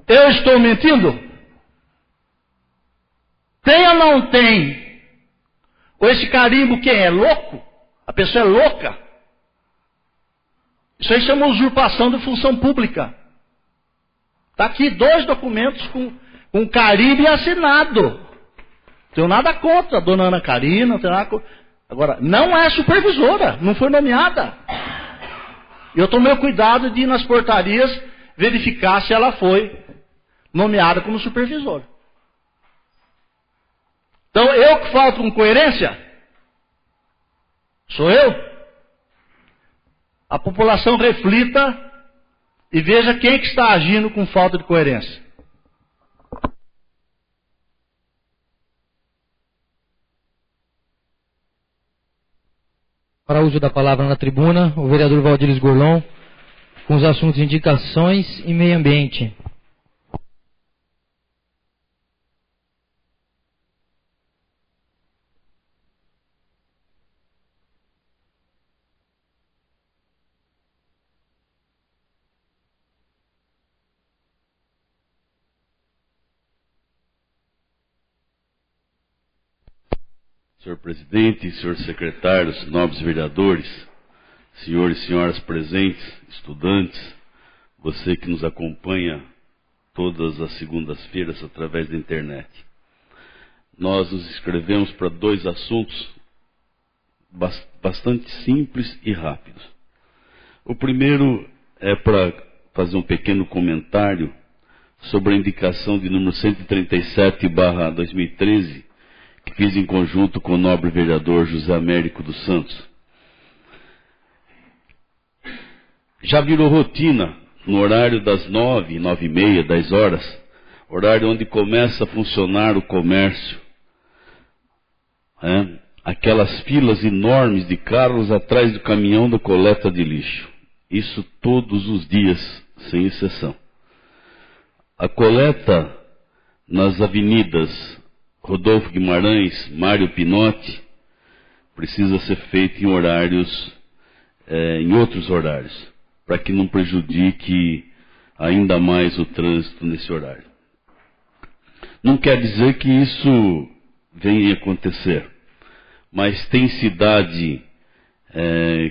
Eu estou mentindo? Tem ou não tem? Ou esse carimbo quem é? Louco? A pessoa é louca? Isso aí chama usurpação de função pública. Está aqui 2 documentos com carimbo e assinado. Não tenho nada contra a dona Ana Karina, não tenho nada contra. Agora, não é supervisora, não foi nomeada. Eu tomei cuidado de ir nas portarias verificar se ela foi nomeada como supervisora. Então, eu que falto com coerência? Sou eu? A população reflita e veja quem que está agindo com falta de coerência. Para uso da palavra na tribuna, o vereador Valdir Gorlon, com os assuntos indicações e meio ambiente. Senhor presidente, senhores secretários, nobres vereadores, senhores e senhoras presentes, estudantes, você que nos acompanha todas as segundas-feiras através da internet. Nós nos inscrevemos para 2 assuntos bastante simples e rápidos. O primeiro é para fazer um pequeno comentário sobre a indicação de número 137/2013, que fiz em conjunto com o nobre vereador José Américo dos Santos. Já virou rotina, no horário das 9, 9h30, 10 horas, horário onde começa a funcionar o comércio, aquelas filas enormes de carros atrás do caminhão da coleta de lixo. Isso todos os dias, sem exceção. A coleta nas avenidas Rodolfo Guimarães, Mário Pinotti, precisa ser feito em horários, em outros horários, para que não prejudique ainda mais o trânsito nesse horário. Não quer dizer que isso venha a acontecer, mas tem cidade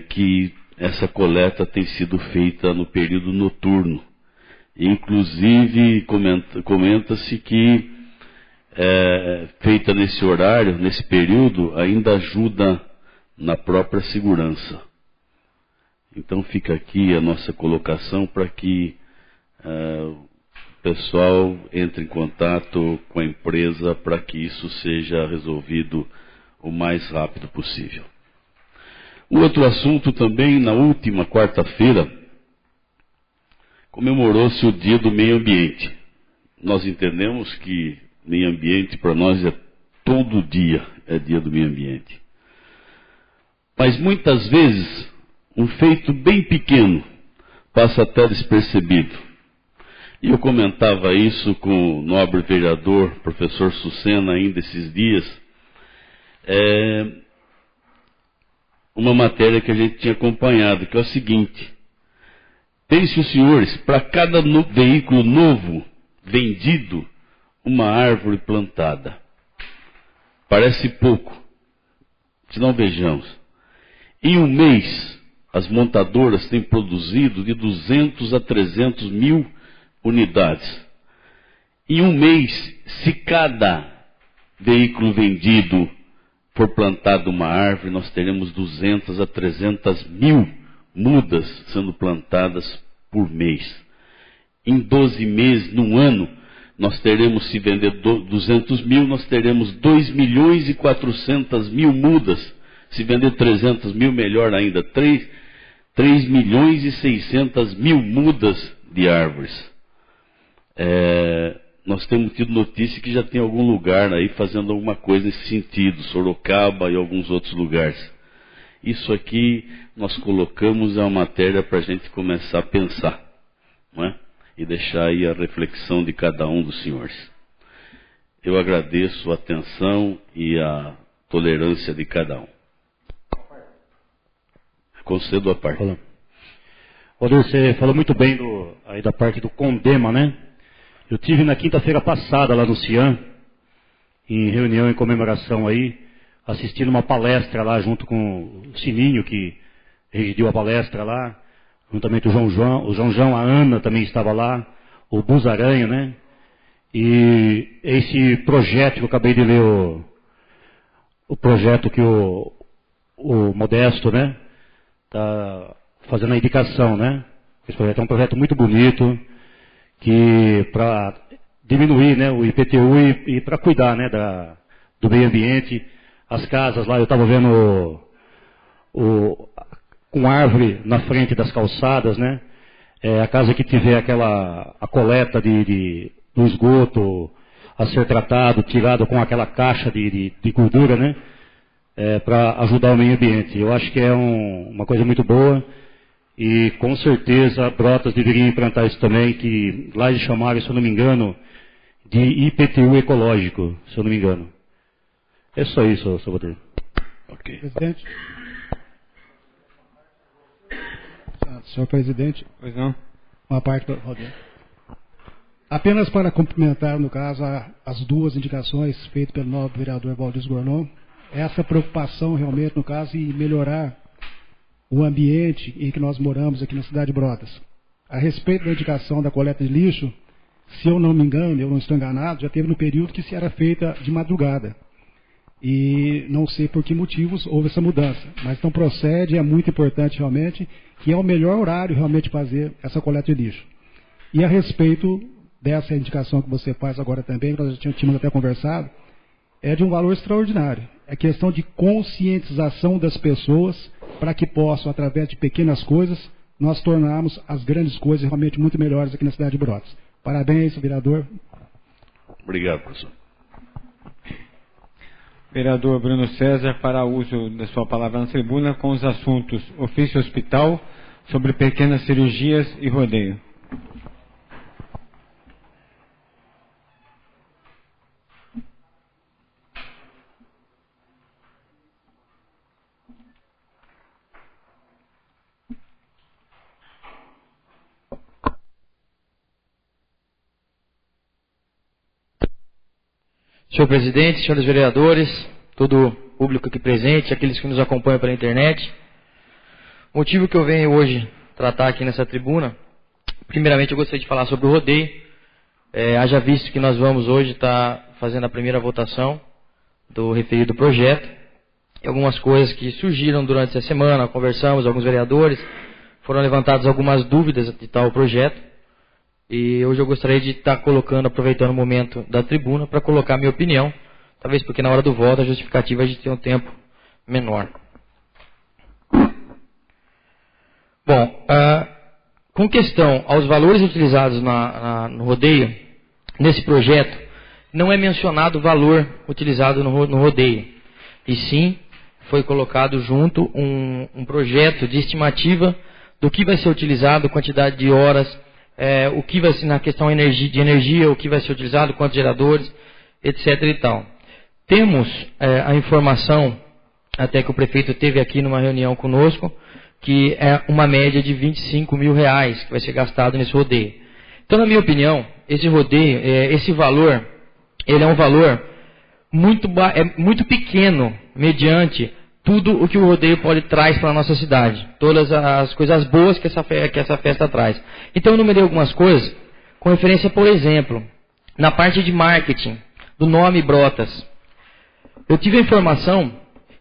que essa coleta tem sido feita no período noturno. Inclusive, comenta-se que feita nesse horário, nesse período, ainda ajuda na própria segurança. Então fica aqui a nossa colocação para que o pessoal entre em contato com a empresa para que isso seja resolvido o mais rápido possível. Um outro assunto também, na última quarta-feira, comemorou-se o Dia do Meio Ambiente. Nós entendemos que meio ambiente para nós é todo dia, é dia do meio ambiente. Mas muitas vezes, um feito bem pequeno passa até despercebido. E eu comentava isso com o nobre vereador, professor Sucena, ainda esses dias. Uma matéria que a gente tinha acompanhado, que é o seguinte: Pense os senhores, para cada veículo novo vendido, uma árvore plantada. Parece pouco, se não vejamos. Em um mês, as montadoras têm produzido de 200 a 300 mil unidades. Em um mês, se cada veículo vendido for plantado uma árvore, nós teremos 200 a 300 mil mudas sendo plantadas por mês. Em 12 meses, num ano, nós teremos, se vender 200 mil, nós teremos 2 milhões e 400 mil mudas. Se vender 300 mil, melhor ainda, 3 milhões e 600 mil mudas de árvores. Nós temos tido notícia que já tem algum lugar aí fazendo alguma coisa nesse sentido, Sorocaba e alguns outros lugares. Isso aqui nós colocamos uma matéria para a gente começar a pensar, não é? E deixar aí a reflexão de cada um dos senhores. Eu agradeço a atenção e a tolerância de cada um. Concedo a parte. Valdir, você falou muito bem aí da parte do Condema, né? Eu tive na quinta-feira passada lá no CIAN, em reunião em comemoração aí, assistindo uma palestra lá junto com o Sininho, que residiu a palestra lá, juntamente o João, a Ana também estava lá, o Buzaranha, né? E esse projeto que eu acabei de ler, o projeto que o Modesto, né? Está fazendo a indicação, né? Esse projeto é um projeto muito bonito, que para diminuir, né, o IPTU e para cuidar, né, do meio ambiente, as casas lá, eu estava vendo com árvore na frente das calçadas, né, a casa que tiver a coleta do esgoto a ser tratado, tirado com aquela caixa de gordura, né, para ajudar o meio ambiente. Eu acho que é uma coisa muito boa. E com certeza Brotas deveria implantar isso também, que lá eles chamaram, se eu não me engano, de IPTU ecológico, se eu não me engano. É só isso, Salvador. Ok. Presidente. Senhor presidente. Pois não? Uma parte do Rodrigo. Apenas para complementar, no caso, as duas indicações feitas pelo novo vereador Valdir Gorlon, essa preocupação realmente, no caso, em melhorar o ambiente em que nós moramos aqui na cidade de Brotas. A respeito da indicação da coleta de lixo, se eu não me engano, eu não estou enganado, já teve no período que se era feita de madrugada. E não sei por que motivos houve essa mudança. Mas então procede, é muito importante realmente, que é o melhor horário realmente fazer essa coleta de lixo. E a respeito dessa indicação que você faz agora também, que nós já tínhamos até conversado, é de um valor extraordinário. É questão de conscientização das pessoas para que possam, através de pequenas coisas, nós tornarmos as grandes coisas realmente muito melhores aqui na cidade de Brotas. Parabéns, vereador. Obrigado, professor. Vereador Bruno César, para uso da sua palavra na tribuna com os assuntos ofício hospital, sobre pequenas cirurgias e rodeio. Senhor presidente, senhores vereadores, todo o público aqui presente, aqueles que nos acompanham pela internet. O motivo que eu venho hoje tratar aqui nessa tribuna, primeiramente eu gostaria de falar sobre o rodeio. Haja visto que nós vamos hoje estar fazendo a primeira votação do referido projeto. E algumas coisas que surgiram durante essa semana, conversamos, alguns vereadores, foram levantadas algumas dúvidas de tal projeto. E hoje eu gostaria de estar colocando, aproveitando o momento da tribuna, para colocar a minha opinião, talvez porque na hora do voto a justificativa é de ter um tempo menor. Bom, com questão aos valores utilizados no rodeio, nesse projeto, não é mencionado o valor utilizado no rodeio, e sim foi colocado junto um projeto de estimativa do que vai ser utilizado, quantidade de horas, o que vai ser na questão de energia, o que vai ser utilizado, quantos geradores, etc. e tal. Temos a informação, até que o prefeito teve aqui numa reunião conosco, que é uma média de R$25 mil que vai ser gastado nesse rodeio. Então, na minha opinião, esse rodeio, esse valor, ele é um valor muito pequeno, mediante tudo o que o rodeio traz para a nossa cidade. Todas as coisas boas que essa festa traz. Então, eu numerei algumas coisas, com referência, por exemplo, na parte de marketing, do nome Brotas. Eu tive a informação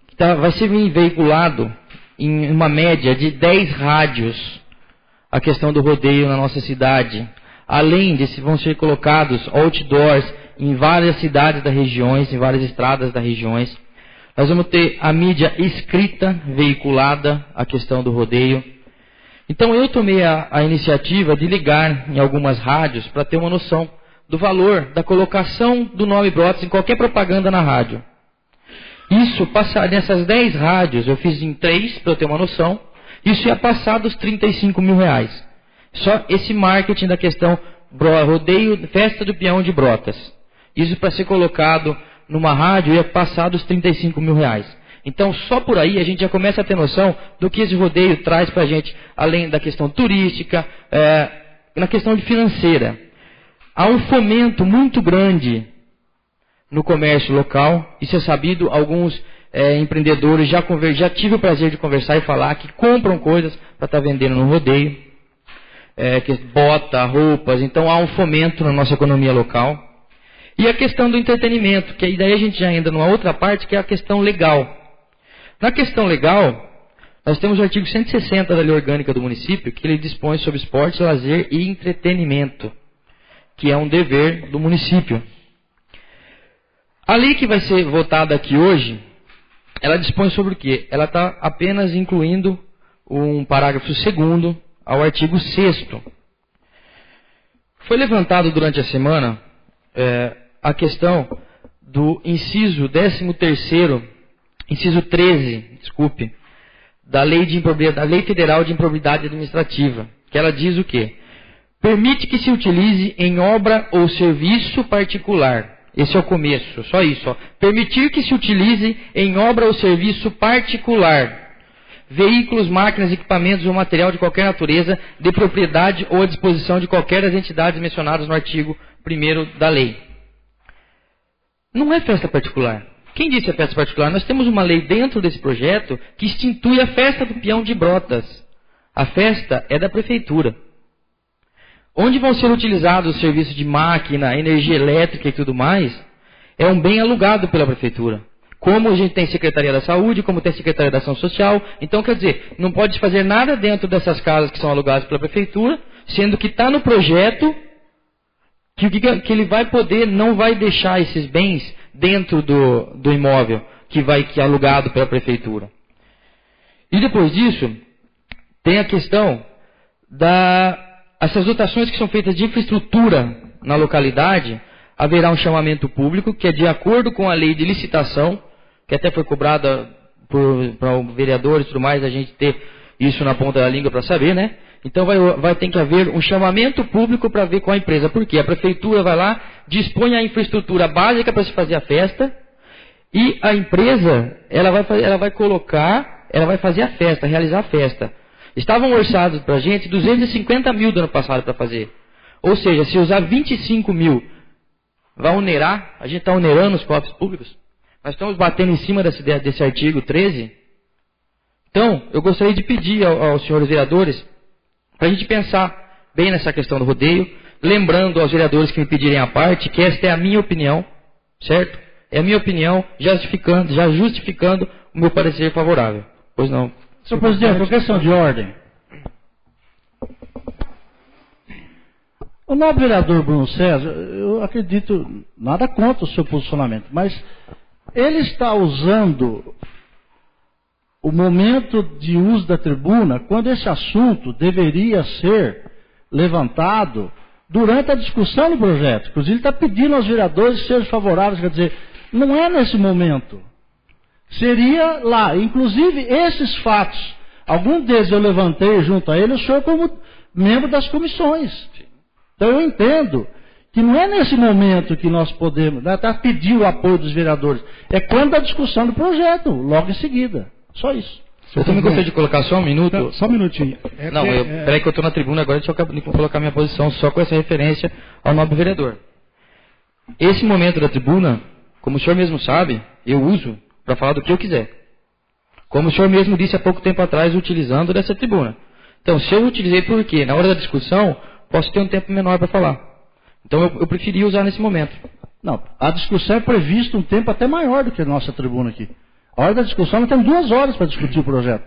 que vai ser veiculado em uma média de 10 rádios a questão do rodeio na nossa cidade. Além disso, vão ser colocados outdoors em várias cidades das regiões, em várias estradas das regiões. Nós vamos ter a mídia escrita veiculada à questão do rodeio. Então eu tomei a iniciativa de ligar em algumas rádios para ter uma noção do valor da colocação do nome Brotas em qualquer propaganda na rádio. Isso, nessas 10 rádios, eu fiz em 3 para eu ter uma noção, isso ia passar dos R$35 mil. Só esse marketing da questão rodeio, festa do peão de Brotas. Isso para ser colocado numa rádio ia passar dos R$35 mil. Então, só por aí a gente já começa a ter noção do que esse rodeio traz para a gente, além da questão turística, na questão financeira. Há um fomento muito grande no comércio local, isso é sabido, alguns empreendedores já tive o prazer de conversar e falar que compram coisas para estar vendendo no rodeio, bota, roupas, então há um fomento na nossa economia local. E a questão do entretenimento, que daí a gente já entra numa outra parte, que é a questão legal. Na questão legal, nós temos o artigo 160 da Lei Orgânica do município, que ele dispõe sobre esporte, lazer e entretenimento, que é um dever do município. A lei que vai ser votada aqui hoje, ela dispõe sobre o quê? Ela está apenas incluindo um parágrafo 2º ao artigo 6º. Foi levantado durante a semana a questão do inciso 13º, inciso 13, da Lei Federal de Improbidade Administrativa, que ela diz o quê? Permite que se utilize em obra ou serviço particular. Esse é o começo, só isso. Ó. Permitir que se utilize em obra ou serviço particular veículos, máquinas, equipamentos ou material de qualquer natureza, de propriedade ou à disposição de qualquer das entidades mencionadas no artigo 1º da lei. Não é festa particular. Quem disse a festa particular? Nós temos uma lei dentro desse projeto que institui a festa do peão de Brotas. A festa é da prefeitura. Onde vão ser utilizados os serviços de máquina, energia elétrica e tudo mais, é um bem alugado pela prefeitura. Como a gente tem Secretaria da Saúde, como tem Secretaria da Ação Social. Então, quer dizer, não pode fazer nada dentro dessas casas que são alugadas pela prefeitura, sendo que está no projeto que ele vai poder, não vai deixar esses bens dentro do imóvel que é alugado pela prefeitura. E depois disso, tem a questão essas dotações que são feitas de infraestrutura na localidade, haverá um chamamento público, que é de acordo com a lei de licitação, que até foi cobrada para os vereadores e tudo mais, a gente ter isso na ponta da língua para saber, né? Então vai ter que haver um chamamento público para ver qual a empresa. Por quê? A prefeitura vai lá, dispõe a infraestrutura básica para se fazer a festa, e a empresa, ela vai fazer a festa, realizar a festa. Estavam orçados para a gente 250 mil do ano passado para fazer. Ou seja, se usar 25 mil, vai onerar, a gente está onerando os cofres públicos. Nós estamos batendo em cima desse artigo 13. Então, eu gostaria de pedir aos senhores vereadores para a gente pensar bem nessa questão do rodeio, lembrando aos vereadores que me pedirem a parte, que esta é a minha opinião, certo? É a minha opinião, já justificando o meu parecer favorável. Pois não. Senhor presidente, por questão de ordem. O nobre vereador Bruno César, eu acredito, nada contra o seu posicionamento, mas ele está usando o momento de uso da tribuna quando esse assunto deveria ser levantado durante a discussão do projeto. Inclusive, ele está pedindo aos vereadores que sejam favoráveis, quer dizer, não é nesse momento. Seria lá. Inclusive, esses fatos, algum deles eu levantei junto a ele, o senhor como membro das comissões. Então eu entendo que não é nesse momento que nós podemos pedir o apoio dos vereadores. É quando a discussão do projeto, logo em seguida. Só isso. Eu também gostaria de colocar só um minuto. Não, só um minutinho. Peraí que eu estou na tribuna agora, deixa eu colocar minha posição só com essa referência ao nobre vereador. Esse momento da tribuna, como o senhor mesmo sabe, eu uso para falar do que eu quiser. Como o senhor mesmo disse há pouco tempo atrás, utilizando dessa tribuna. Então, se eu utilizei por quê? Na hora da discussão, posso ter um tempo menor para falar. Então, eu preferi usar nesse momento. Não, a discussão é prevista um tempo até maior do que a nossa tribuna aqui. A hora da discussão, nós temos 2 horas para discutir o projeto.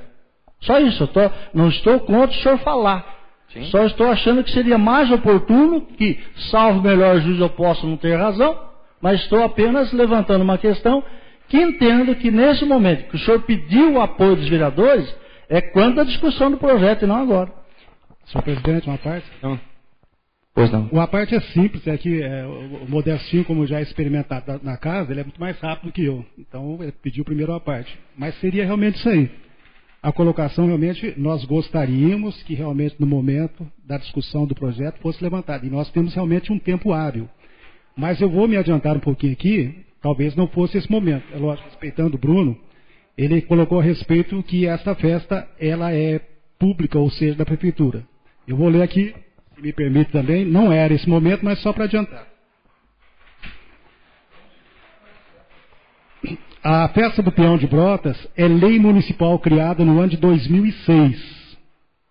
Só isso, não estou contra o senhor falar. Sim. Só estou achando que seria mais oportuno, que, salvo melhor juízo, eu posso não ter razão, mas estou apenas levantando uma questão que entendo que nesse momento que o senhor pediu o apoio dos vereadores, é quando a discussão do projeto e não agora. Senhor presidente, uma parte? Não. Pois não. Uma parte é simples, é que o Modestinho, como já é experimentado na casa, ele é muito mais rápido que eu. Então, ele pediu primeiro a parte. Mas seria realmente isso aí. A colocação, realmente, nós gostaríamos que realmente, no momento da discussão do projeto, fosse levantado. E nós temos realmente um tempo hábil. Mas eu vou me adiantar um pouquinho aqui, talvez não fosse esse momento. É lógico, respeitando o Bruno, ele colocou a respeito que esta festa, ela é pública, ou seja, da prefeitura. Eu vou ler aqui, se me permite também, não era esse momento, mas só para adiantar. A festa do Peão de Brotas é lei municipal criada no ano de 2006.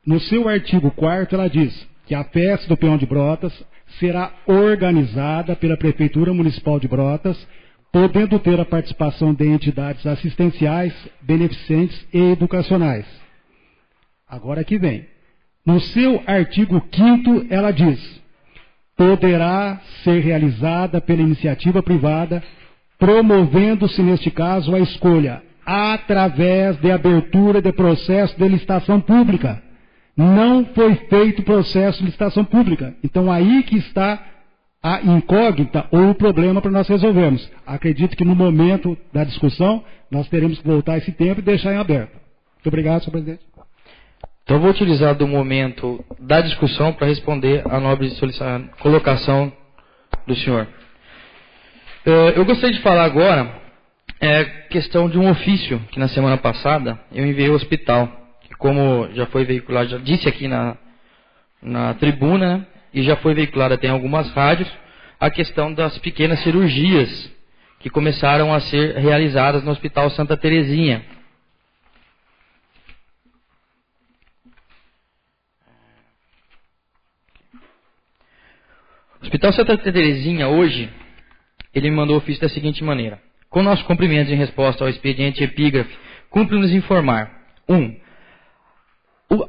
No seu artigo 4º, ela diz que a festa do Peão de Brotas será organizada pela Prefeitura Municipal de Brotas, podendo ter a participação de entidades assistenciais, beneficentes e educacionais. Agora que vem. No seu artigo 5º, ela diz: poderá ser realizada pela iniciativa privada, promovendo-se, neste caso, a escolha através de abertura de processo de licitação pública. Não foi feito processo de licitação pública. Então, aí que está a incógnita ou o problema para nós resolvermos. Acredito que no momento da discussão, nós teremos que voltar esse tempo e deixar em aberto. Muito obrigado, senhor presidente. Então, eu vou utilizar do momento da discussão para responder a nobre colocação do senhor. Eu gostaria de falar agora questão de um ofício que na semana passada eu enviei ao hospital, que como já foi veiculado, já disse aqui na tribuna, né, e já foi veiculado até em algumas rádios, a questão das pequenas cirurgias que começaram a ser realizadas no Hospital Santa Terezinha. O Hospital Santa Terezinha hoje, ele me mandou ofício da seguinte maneira: com nosso cumprimento em resposta ao expediente epígrafe, cumpre-nos informar: 1.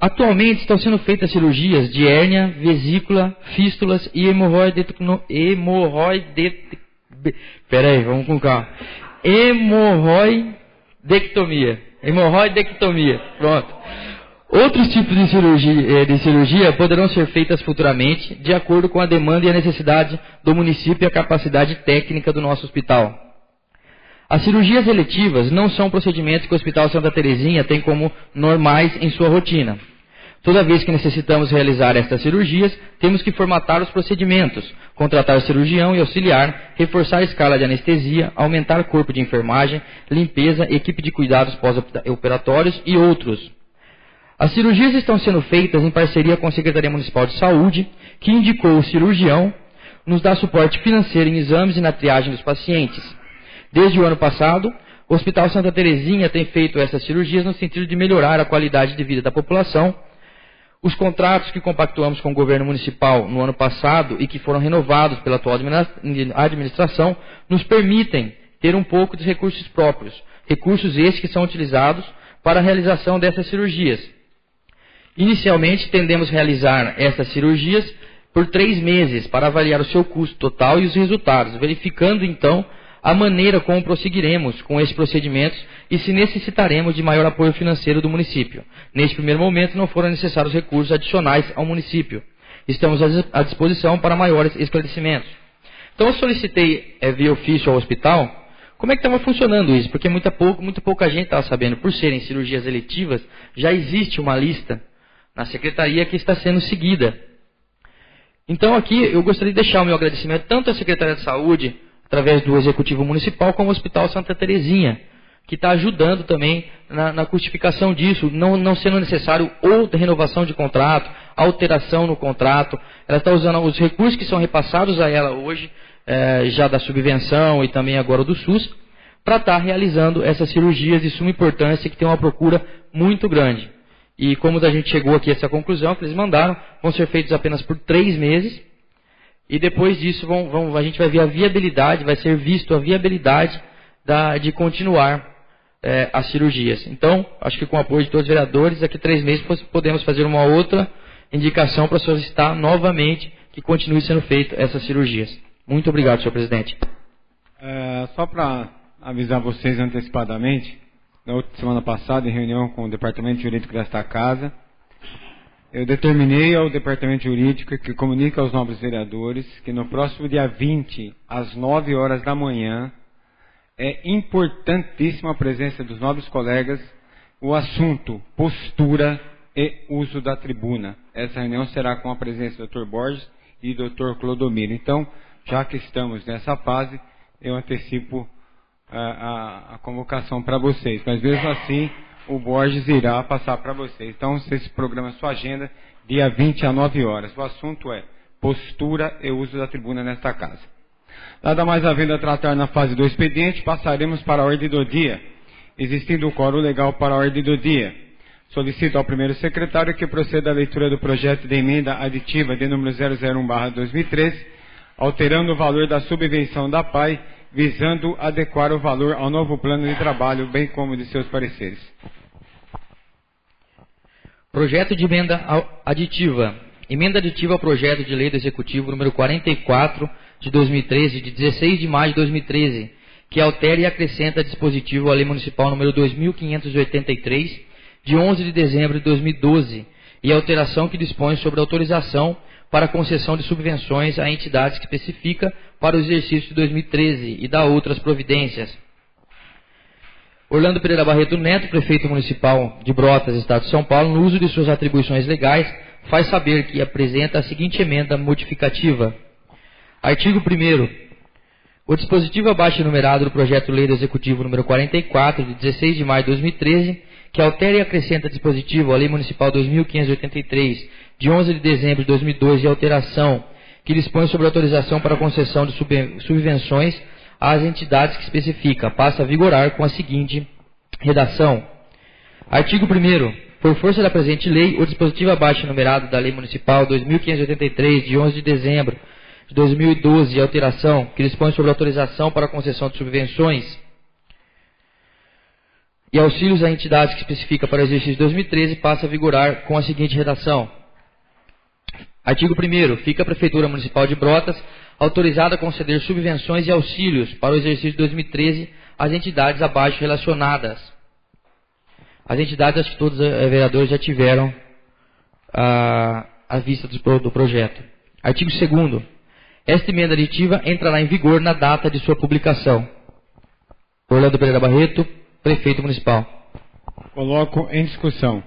Atualmente estão sendo feitas cirurgias de hérnia, vesícula, fístulas e hemorroidectomia. Pronto. Outros tipos de cirurgia poderão ser feitas futuramente, de acordo com a demanda e a necessidade do município e a capacidade técnica do nosso hospital. As cirurgias eletivas não são procedimentos que o Hospital Santa Terezinha tem como normais em sua rotina. Toda vez que necessitamos realizar estas cirurgias, temos que formatar os procedimentos, contratar cirurgião e auxiliar, reforçar a escala de anestesia, aumentar corpo de enfermagem, limpeza, equipe de cuidados pós-operatórios e outros. As cirurgias estão sendo feitas em parceria com a Secretaria Municipal de Saúde, que indicou o cirurgião, nos dá suporte financeiro em exames e na triagem dos pacientes. Desde o ano passado, o Hospital Santa Terezinha tem feito essas cirurgias no sentido de melhorar a qualidade de vida da população. Os contratos que compactuamos com o governo municipal no ano passado e que foram renovados pela atual administração nos permitem ter um pouco de recursos próprios, recursos esses que são utilizados para a realização dessas cirurgias. Inicialmente, tendemos a realizar essas cirurgias por 3 meses para avaliar o seu custo total e os resultados, verificando então a maneira como prosseguiremos com esses procedimentos e se necessitaremos de maior apoio financeiro do município. Neste primeiro momento, não foram necessários recursos adicionais ao município. Estamos à disposição para maiores esclarecimentos. Então, eu solicitei via ofício ao hospital como é que estava funcionando isso, porque muito pouca gente estava sabendo. Por serem cirurgias eletivas, já existe uma lista na secretaria que está sendo seguida. Então, aqui eu gostaria de deixar o meu agradecimento tanto à Secretaria de Saúde, através do Executivo Municipal, como ao Hospital Santa Terezinha, que está ajudando também na custificação disso, não sendo necessário ou renovação de contrato, alteração no contrato. Ela está usando os recursos que são repassados a ela hoje, já da subvenção e também agora do SUS, para estar realizando essas cirurgias de suma importância, que tem uma procura muito grande. E como a gente chegou aqui a essa conclusão, que eles mandaram, vão ser feitos apenas por 3 meses, e depois disso a gente vai ver a viabilidade, vai ser visto a viabilidade de continuar as cirurgias. Então, acho que com o apoio de todos os vereadores, daqui a 3 meses podemos fazer uma outra indicação para solicitar novamente que continue sendo feito essas cirurgias. Muito obrigado, senhor presidente. Só para avisar vocês antecipadamente, na semana passada, em reunião com o departamento jurídico desta casa, eu determinei ao departamento jurídico que comunique aos nobres vereadores que no próximo dia 20, às 9 horas da manhã, é importantíssima a presença dos nobres colegas, o assunto postura e uso da tribuna. Essa reunião será com a presença do Dr. Borges e do Dr. Clodomiro. Então, já que estamos nessa fase, eu antecipo a convocação para vocês. Mas mesmo assim, o Borges irá passar para vocês. Então, vocês programam sua agenda, dia 20 às 9 horas. O assunto é postura e uso da tribuna nesta casa. Nada mais havendo a tratar na fase do expediente, passaremos para a ordem do dia. Existindo o quórum legal para a ordem do dia, solicito ao primeiro secretário que proceda à leitura do projeto de emenda aditiva de número 001/2013, alterando o valor da subvenção da PAI, visando adequar o valor ao novo plano de trabalho, bem como de seus pareceres. Projeto de emenda aditiva. Emenda aditiva ao projeto de lei do Executivo número 44 de 2013, de 16 de maio de 2013, que altera e acrescenta dispositivo à Lei Municipal número 2583, de 11 de dezembro de 2012, e alteração que dispõe sobre autorização para concessão de subvenções a entidades que especifica para o exercício de 2013 e dá outras providências. Orlando Pereira Barreto Neto, prefeito municipal de Brotas, Estado de São Paulo, no uso de suas atribuições legais, faz saber que apresenta a seguinte emenda modificativa. Artigo 1º. O dispositivo abaixo enumerado do projeto de lei do Executivo número 44, de 16 de maio de 2013, que altera e acrescenta dispositivo à Lei Municipal 2583, de 11 de dezembro de 2002, de alteração que dispõe sobre autorização para concessão de subvenções às entidades que especifica, passa a vigorar com a seguinte redação. Artigo 1º. Por força da presente lei, o dispositivo abaixo enumerado da Lei Municipal 2583, de 11 de dezembro de 2012, de alteração que dispõe sobre autorização para a concessão de subvenções e auxílios a entidades que especifica para o exercício de 2013, passa a vigorar com a seguinte redação. Artigo 1º. Fica a Prefeitura Municipal de Brotas autorizada a conceder subvenções e auxílios para o exercício de 2013 às entidades abaixo relacionadas. As entidades, acho que todos os vereadores já tiveram a vista do projeto. Artigo 2º. Esta emenda aditiva entrará em vigor na data de sua publicação. Orlando Pereira Barreto, prefeito municipal. Coloco em discussão.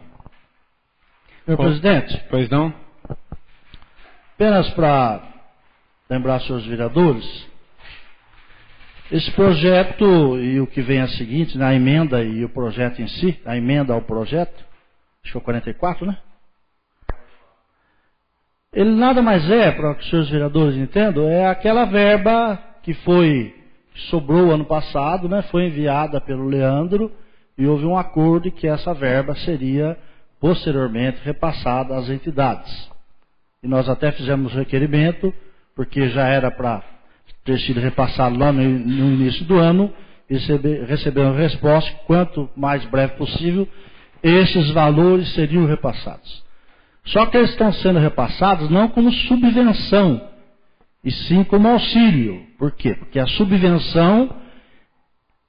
Senhor presidente. Pois não? Apenas para lembrar, senhores vereadores, esse projeto e o que vem a seguinte, na emenda e o projeto em si, a emenda ao projeto, acho que é o 44, né? Ele nada mais é, para que os senhores vereadores entendam, é aquela verba que sobrou ano passado, né? Foi enviada pelo Leandro e houve um acordo de que essa verba seria posteriormente repassada às entidades. E nós até fizemos requerimento, porque já era para ter sido repassado lá no início do ano, e recebemos resposta que quanto mais breve possível, esses valores seriam repassados. Só que eles estão sendo repassados não como subvenção, e sim como auxílio. Por quê? Porque a subvenção,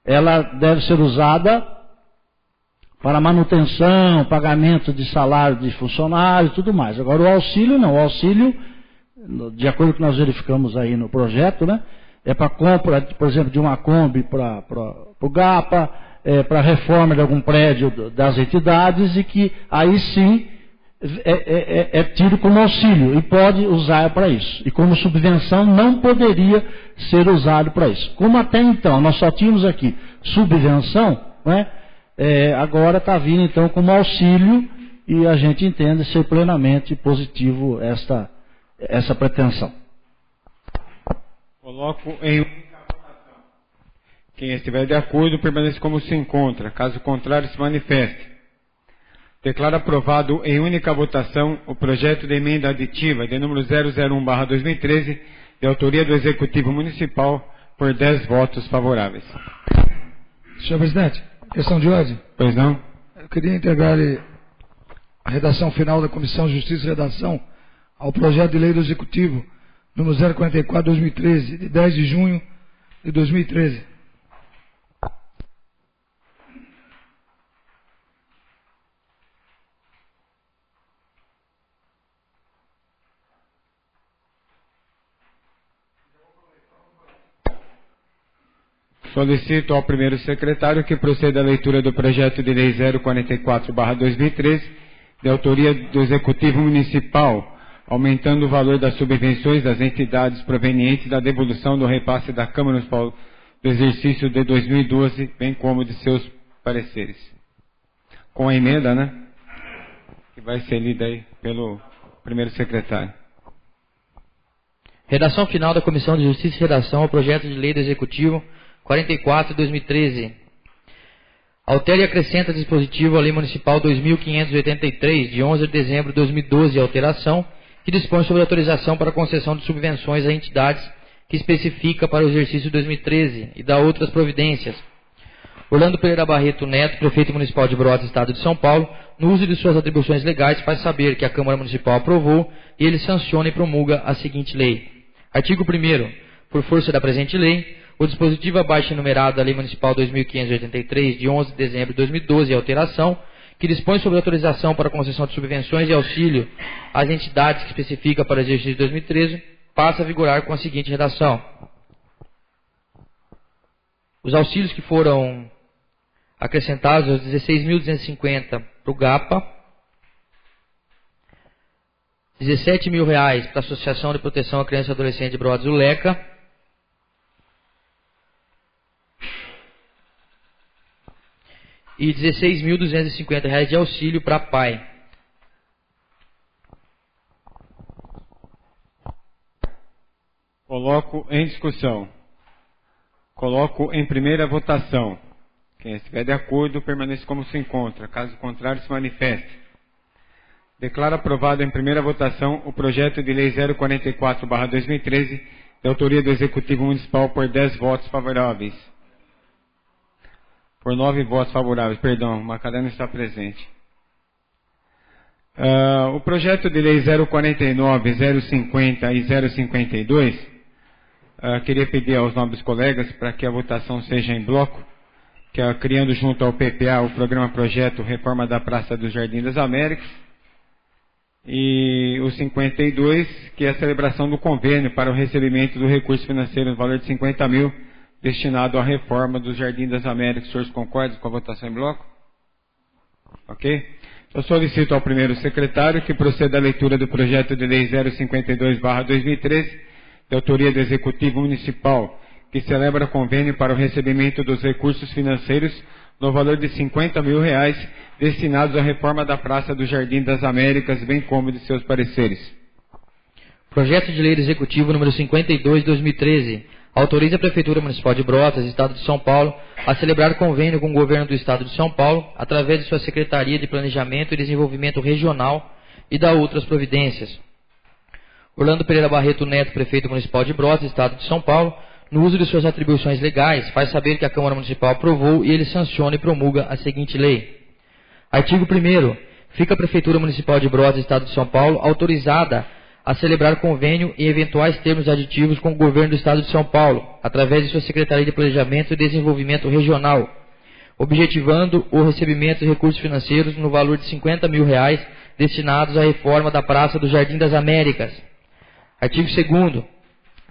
ela deve ser usada para manutenção, pagamento de salário de funcionário e tudo mais. Agora o auxílio não, o auxílio, de acordo com o que nós verificamos aí no projeto, né, é para compra, por exemplo, de uma Kombi para o GAPA, para reforma de algum prédio das entidades, e que aí sim é tido como auxílio e pode usar para isso. E como subvenção não poderia ser usado para isso. Como até então nós só tínhamos aqui subvenção, não é? Agora está vindo então como auxílio e a gente entende ser plenamente positivo essa pretensão. Coloco em única votação. Quem estiver de acordo, permaneça como se encontra. Caso contrário, se manifeste. Declaro aprovado em única votação o projeto de emenda aditiva de número 001/2013, de autoria do Executivo Municipal, por 10 votos favoráveis. Senhor presidente, questão de ordem. Pois não? Eu queria integrar a redação final da Comissão de Justiça e Redação ao projeto de lei do Executivo número 044/2013, de 10 de junho de 2013. Solicito ao primeiro secretário que proceda à leitura do projeto de lei 044/2013, de autoria do Executivo Municipal, aumentando o valor das subvenções das entidades provenientes da devolução do repasse da Câmara Municipal do exercício de 2012, bem como de seus pareceres. Com a emenda, né? Que vai ser lida aí pelo primeiro secretário. Redação final da Comissão de Justiça e Redação ao projeto de lei do Executivo 44/2013. Altera e acrescenta dispositivo à Lei Municipal 2583, de 11 de dezembro de 2012, alteração, que dispõe sobre autorização para concessão de subvenções a entidades que especifica para o exercício de 2013 e dá outras providências. Orlando Pereira Barreto Neto, Prefeito Municipal de Brotas, Estado de São Paulo, no uso de suas atribuições legais, faz saber que a Câmara Municipal aprovou e ele sanciona e promulga a seguinte lei. Artigo 1º. Por força da presente lei, o dispositivo abaixo enumerado da Lei Municipal 2583, de 11 de dezembro de 2012, alteração, que dispõe sobre autorização para concessão de subvenções e auxílio às entidades que especifica para o exercício de 2013, passa a vigorar com a seguinte redação. Os auxílios que foram acrescentados aos 16.250 para o GAPA, R$17.000 para a Associação de Proteção à Criança e Adolescente de Brotas, o LECA, e R$16.250 de auxílio para PAI. Coloco em discussão. Coloco em primeira votação. Quem estiver de acordo, permaneça como se encontra. Caso contrário, se manifeste. Declaro aprovado em primeira votação o projeto de lei 044/2013, de autoria do Executivo Municipal, por 10 votos favoráveis. Por 9 votos favoráveis, perdão, Macalé não está presente. O projeto de lei 049, 050 e 052, queria pedir aos nobres colegas para que a votação seja em bloco, que é criando junto ao PPA o programa Projeto Reforma da Praça do Jardim das Américas, e o 52, que é a celebração do convênio para o recebimento do recurso financeiro no valor de 50 mil, destinado à reforma do Jardim das Américas. Os senhores concordam com a votação em bloco? Ok? Eu solicito ao primeiro secretário que proceda à leitura do projeto de lei 052/2013, de autoria do Executivo Municipal, que celebra convênio para o recebimento dos recursos financeiros no valor de 50 mil reais, destinados à reforma da Praça do Jardim das Américas, bem como de seus pareceres. Projeto de lei do Executivo número 52/2013. Autoriza a Prefeitura Municipal de Brotas, Estado de São Paulo, a celebrar convênio com o Governo do Estado de São Paulo, através de sua Secretaria de Planejamento e Desenvolvimento Regional, e dá outras providências. Orlando Pereira Barreto Neto, Prefeito Municipal de Brotas, Estado de São Paulo, no uso de suas atribuições legais, faz saber que a Câmara Municipal aprovou e ele sanciona e promulga a seguinte lei. Artigo 1º. Fica a Prefeitura Municipal de Brotas, Estado de São Paulo, autorizada a celebrar convênio e eventuais termos aditivos com o Governo do Estado de São Paulo, através de sua Secretaria de Planejamento e Desenvolvimento Regional, objetivando o recebimento de recursos financeiros no valor de 50 mil reais destinados à reforma da Praça do Jardim das Américas. Artigo 2º.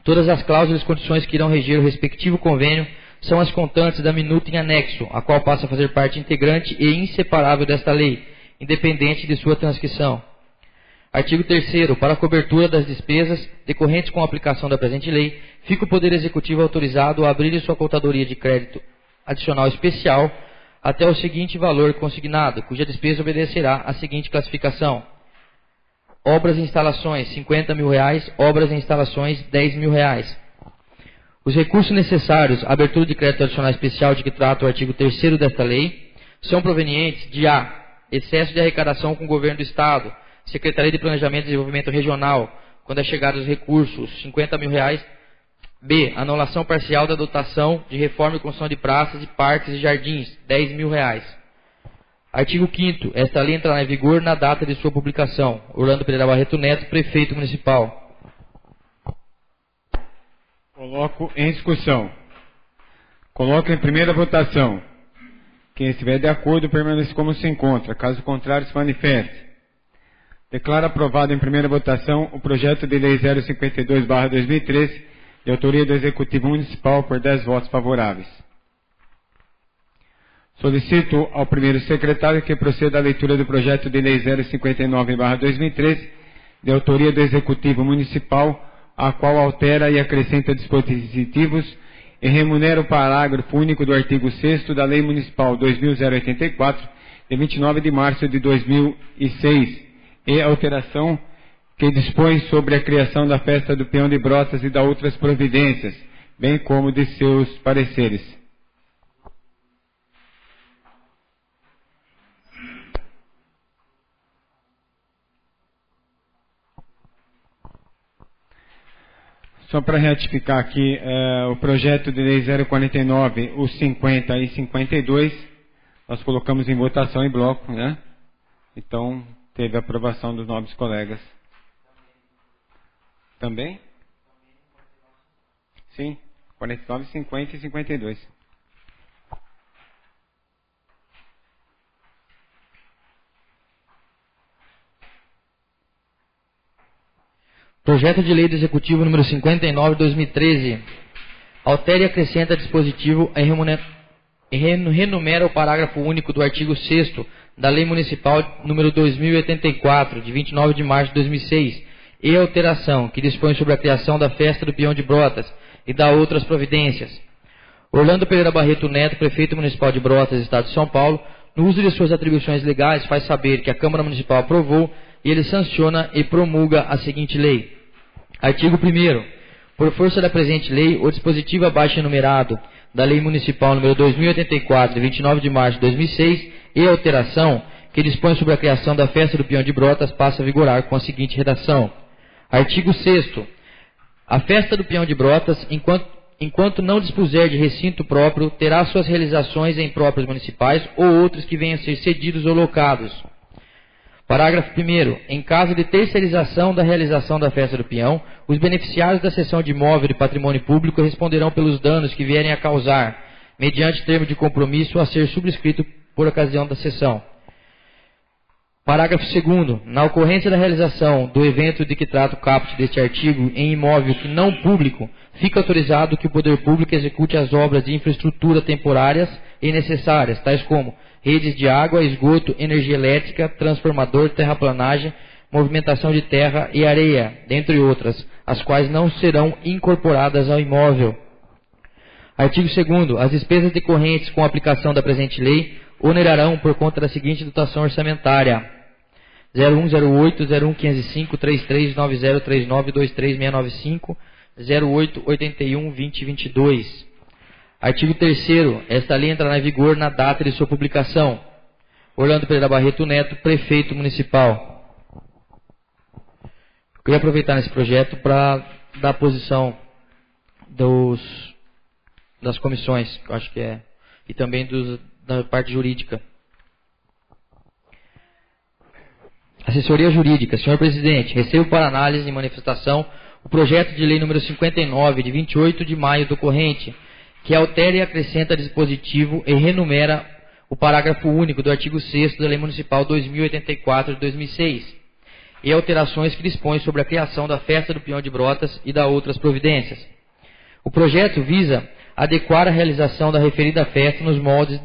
Todas as cláusulas e condições que irão reger o respectivo convênio são as constantes da minuta em anexo, a qual passa a fazer parte integrante e inseparável desta lei, independente de sua transcrição. Artigo 3º. Para a cobertura das despesas decorrentes com a aplicação da presente lei, fica o Poder Executivo autorizado a abrir sua contadoria de crédito adicional especial até o seguinte valor consignado, cuja despesa obedecerá à seguinte classificação: obras e instalações, R$50 mil, obras e instalações, R$10 mil. Os recursos necessários à abertura de crédito adicional especial de que trata o artigo 3º desta lei são provenientes de a. excesso de arrecadação com o governo do Estado, Secretaria de Planejamento e Desenvolvimento Regional, quando é chegado os recursos, R$50 mil. B. Anulação parcial da dotação de reforma e construção de praças, de parques e jardins, R$10 mil. Artigo 5º. Esta lei entrará em vigor na data de sua publicação. Orlando Pereira Barreto Neto, Prefeito Municipal. Coloco em discussão. Coloco em primeira votação. Quem estiver de acordo, permaneça como se encontra. Caso contrário, se manifeste. Declaro aprovado em primeira votação o projeto de lei 052/2013, de autoria do Executivo Municipal, por 10 votos favoráveis. Solicito ao primeiro secretário que proceda à leitura do projeto de lei 059/2013, de autoria do Executivo Municipal, a qual altera e acrescenta dispositivos e remunera o parágrafo único do artigo 6º da Lei Municipal 20.084, de 29 de março de 2006, e alteração que dispõe sobre a criação da festa do Peão de Brotas e da outras providências, bem como de seus pareceres. Só para retificar aqui, o projeto de lei 049, os 50 e 52, nós colocamos em votação em bloco, né? Então, teve a aprovação dos nobres colegas. Também? Sim, 49, 50 e 52. Projeto de Lei do Executivo número 59/2013. Altera e acrescenta dispositivo e renumera o parágrafo único do artigo 6º da Lei Municipal número 2084, de 29 de março de 2006, e alteração que dispõe sobre a criação da Festa do Peão de Brotas e da outras providências. Orlando Pereira Barreto Neto, Prefeito Municipal de Brotas, Estado de São Paulo, no uso de suas atribuições legais, faz saber que a Câmara Municipal aprovou e ele sanciona e promulga a seguinte lei. Artigo 1º. Por força da presente lei, o dispositivo abaixo enumerado da Lei Municipal número 2084, de 29 de março de 2006, e alteração que dispõe sobre a criação da Festa do Peão de Brotas passa a vigorar com a seguinte redação. Artigo 6º. A Festa do Peão de Brotas, enquanto não dispuser de recinto próprio, terá suas realizações em próprios municipais ou outros que venham a ser cedidos ou locados. Parágrafo 1º. Em caso de terceirização da realização da Festa do Peão, os beneficiários da cessão de imóvel de patrimônio público responderão pelos danos que vierem a causar, mediante termo de compromisso a ser subscrito por ocasião da cessão. Parágrafo 2º. Na ocorrência da realização do evento de que trata o caput deste artigo em imóvel que não público, fica autorizado que o poder público execute as obras de infraestrutura temporárias e necessárias, tais como redes de água, esgoto, energia elétrica, transformador, terraplanagem, movimentação de terra e areia, dentre outras, as quais não serão incorporadas ao imóvel. Artigo 2º. As despesas decorrentes com a aplicação da presente lei onerarão por conta da seguinte dotação orçamentária: 0108, 01505, 339039, 23695, 0881, 2022. Artigo 3º. Esta lei entrará em vigor na data de sua publicação. Orlando Pereira Barreto Neto, Prefeito Municipal. Eu queria aproveitar nesse projeto para dar a posição das comissões, que eu acho que é, e também da parte jurídica. Assessoria Jurídica. Senhor Presidente, recebo para análise e manifestação o projeto de lei número 59, de 28 de maio do corrente, que altera e acrescenta dispositivo e renumera o parágrafo único do artigo 6º da Lei Municipal 2084 de 2006, e alterações que dispõem sobre a criação da Festa do Peão de Brotas e da outras providências. O projeto visa adequar a realização da referida festa nos moldes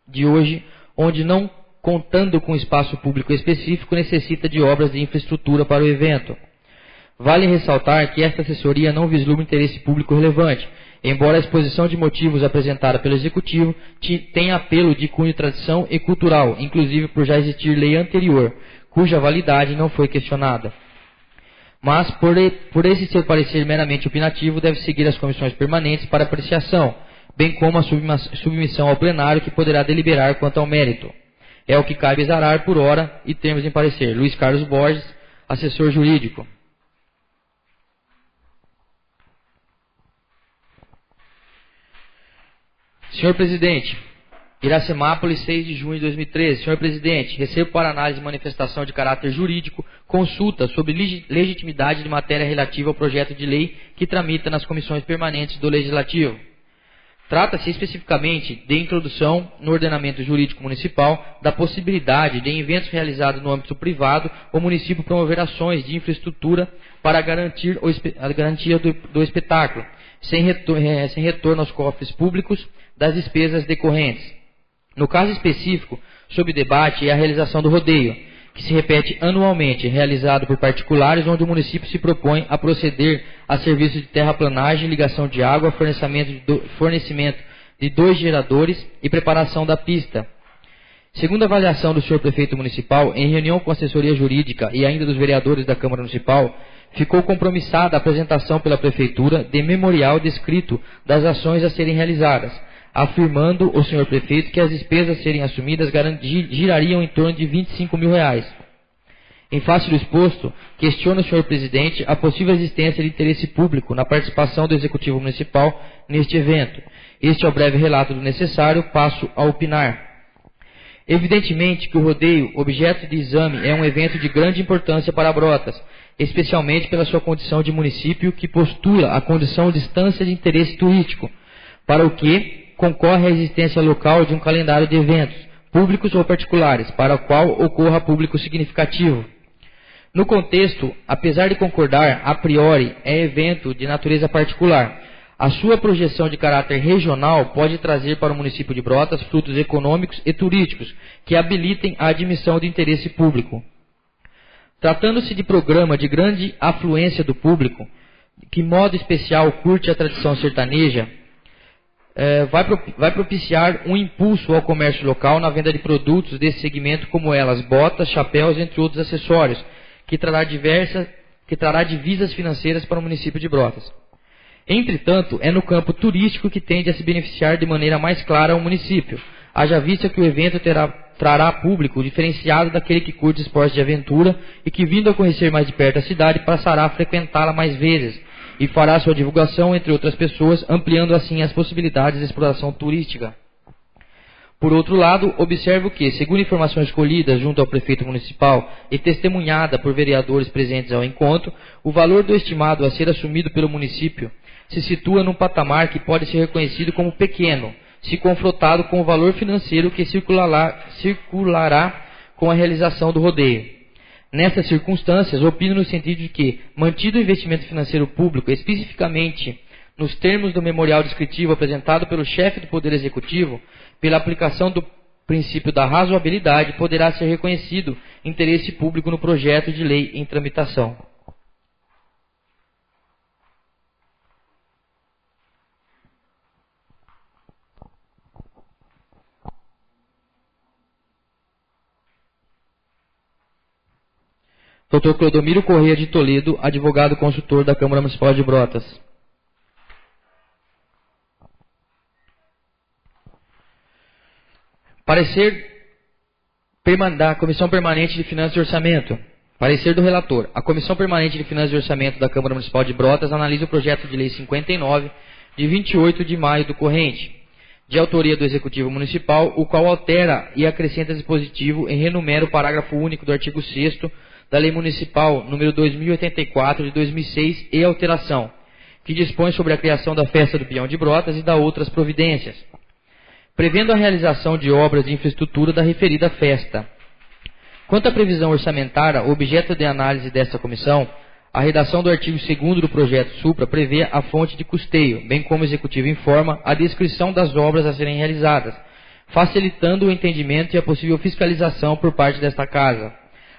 de hoje, onde, não contando com espaço público específico, necessita de obras de infraestrutura para o evento. Vale ressaltar que esta assessoria não vislumbra interesse público relevante, embora a exposição de motivos apresentada pelo Executivo tenha apelo de cunho tradição e cultural, inclusive por já existir lei anterior, cuja validade não foi questionada. Mas, por esse seu parecer meramente opinativo, deve seguir as comissões permanentes para apreciação, bem como a submissão ao plenário, que poderá deliberar quanto ao mérito. É o que cabe exarar por hora e termos em parecer. Luiz Carlos Borges, assessor jurídico. Senhor Presidente, Iracemápolis, 6 de junho de 2013. Senhor Presidente, recebo para análise de manifestação de caráter jurídico consulta sobre legitimidade de matéria relativa ao projeto de lei que tramita nas comissões permanentes do Legislativo. Trata-se especificamente de introdução no ordenamento jurídico municipal da possibilidade de, em eventos realizados no âmbito privado, o município promover ações de infraestrutura para garantir a garantia do espetáculo, sem retorno aos cofres públicos das despesas decorrentes. No caso específico, sob debate é a realização do rodeio, que se repete anualmente, realizado por particulares, onde o município se propõe a proceder a serviços de terraplanagem, ligação de água, fornecimento de 2 geradores e preparação da pista. Segundo a avaliação do senhor prefeito municipal, em reunião com a assessoria jurídica e ainda dos vereadores da Câmara Municipal, ficou compromissada a apresentação pela Prefeitura de memorial descrito das ações a serem realizadas, afirmando o senhor prefeito que as despesas a serem assumidas girariam em torno de R$25 mil. Em face do exposto, questiona o senhor presidente a possível existência de interesse público na participação do Executivo Municipal neste evento. Este é o breve relato do necessário, passo a opinar. Evidentemente que o rodeio, objeto de exame, é um evento de grande importância para Brotas, especialmente pela sua condição de município que postula a condição de instância de interesse turístico, para o que concorre à existência local de um calendário de eventos, públicos ou particulares, para o qual ocorra público significativo. No contexto, apesar de concordar, a priori, é evento de natureza particular. A sua projeção de caráter regional pode trazer para o município de Brotas frutos econômicos e turísticos que habilitem a admissão de interesse público. Tratando-se de programa de grande afluência do público, que modo especial curte a tradição sertaneja, vai propiciar um impulso ao comércio local na venda de produtos desse segmento, como elas, botas, chapéus, entre outros acessórios, que trará divisas financeiras para o município de Brotas. Entretanto, é no campo turístico que tende a se beneficiar de maneira mais clara ao município, haja vista que o evento trará público diferenciado daquele que curte esportes de aventura e que, vindo a conhecer mais de perto a cidade, passará a frequentá-la mais vezes, e fará sua divulgação entre outras pessoas, ampliando assim as possibilidades de exploração turística. Por outro lado, observo que, segundo informações colhidas junto ao prefeito municipal e testemunhada por vereadores presentes ao encontro, o valor do estimado a ser assumido pelo município se situa num patamar que pode ser reconhecido como pequeno, se confrontado com o valor financeiro que circulará com a realização do rodeio. Nessas circunstâncias, opino no sentido de que, mantido o investimento financeiro público, especificamente nos termos do memorial descritivo apresentado pelo chefe do Poder Executivo, pela aplicação do princípio da razoabilidade, poderá ser reconhecido interesse público no projeto de lei em tramitação. Dr. Clodomiro Corrêa de Toledo, advogado consultor da Câmara Municipal de Brotas. Parecer da Comissão Permanente de Finanças e Orçamento. Parecer do relator. A Comissão Permanente de Finanças e Orçamento da Câmara Municipal de Brotas analisa o projeto de lei 59, de 28 de maio do corrente, de autoria do Executivo Municipal, o qual altera e acrescenta dispositivo e renumera o parágrafo único do artigo 6º da Lei Municipal número 2084 de 2006 e alteração, que dispõe sobre a criação da Festa do Peão de Brotas e da outras providências, prevendo a realização de obras de infraestrutura da referida festa. Quanto à previsão orçamentária, objeto de análise desta comissão, a redação do artigo 2º do projeto supra prevê a fonte de custeio, bem como o Executivo informa a descrição das obras a serem realizadas, facilitando o entendimento e a possível fiscalização por parte desta Casa.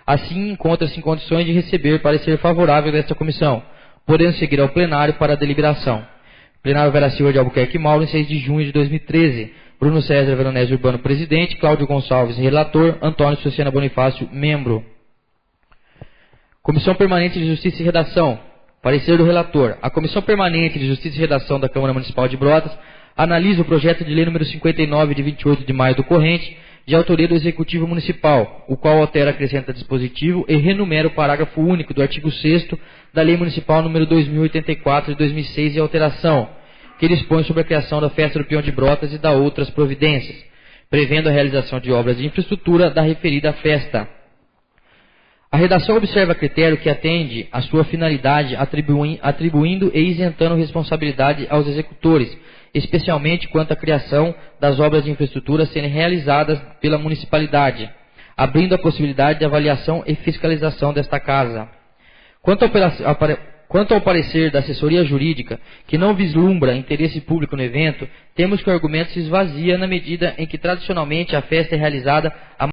Assim, encontra-se em condições de receber parecer favorável desta comissão, podendo seguir ao plenário para a deliberação. Plenário Vera Silva de Albuquerque Mauro, em 6 de junho de 2013. Bruno César Veronese Urbano, presidente. Cláudio Gonçalves, relator. Antônio Suciana Bonifácio, membro. Comissão Permanente de Justiça e Redação. Parecer do relator. A Comissão Permanente de Justiça e Redação da Câmara Municipal de Brotas analisa o projeto de lei número 59, de 28 de maio do corrente, de autoria do Executivo Municipal, o qual altera, acrescenta dispositivo e renumera o parágrafo único do artigo 6º da Lei Municipal número 2084 de 2006 e alteração, que dispõe sobre a criação da Festa do Peão de Brotas e da outras providências, prevendo a realização de obras de infraestrutura da referida festa. A redação observa critério que atende à sua finalidade, atribuindo e isentando responsabilidade aos executores, especialmente quanto à criação das obras de infraestrutura serem realizadas pela municipalidade, abrindo a possibilidade de avaliação e fiscalização desta casa. Quanto ao parecer da assessoria jurídica, que não vislumbra interesse público no evento, temos que o argumento se esvazia na medida em que tradicionalmente a festa é realizada a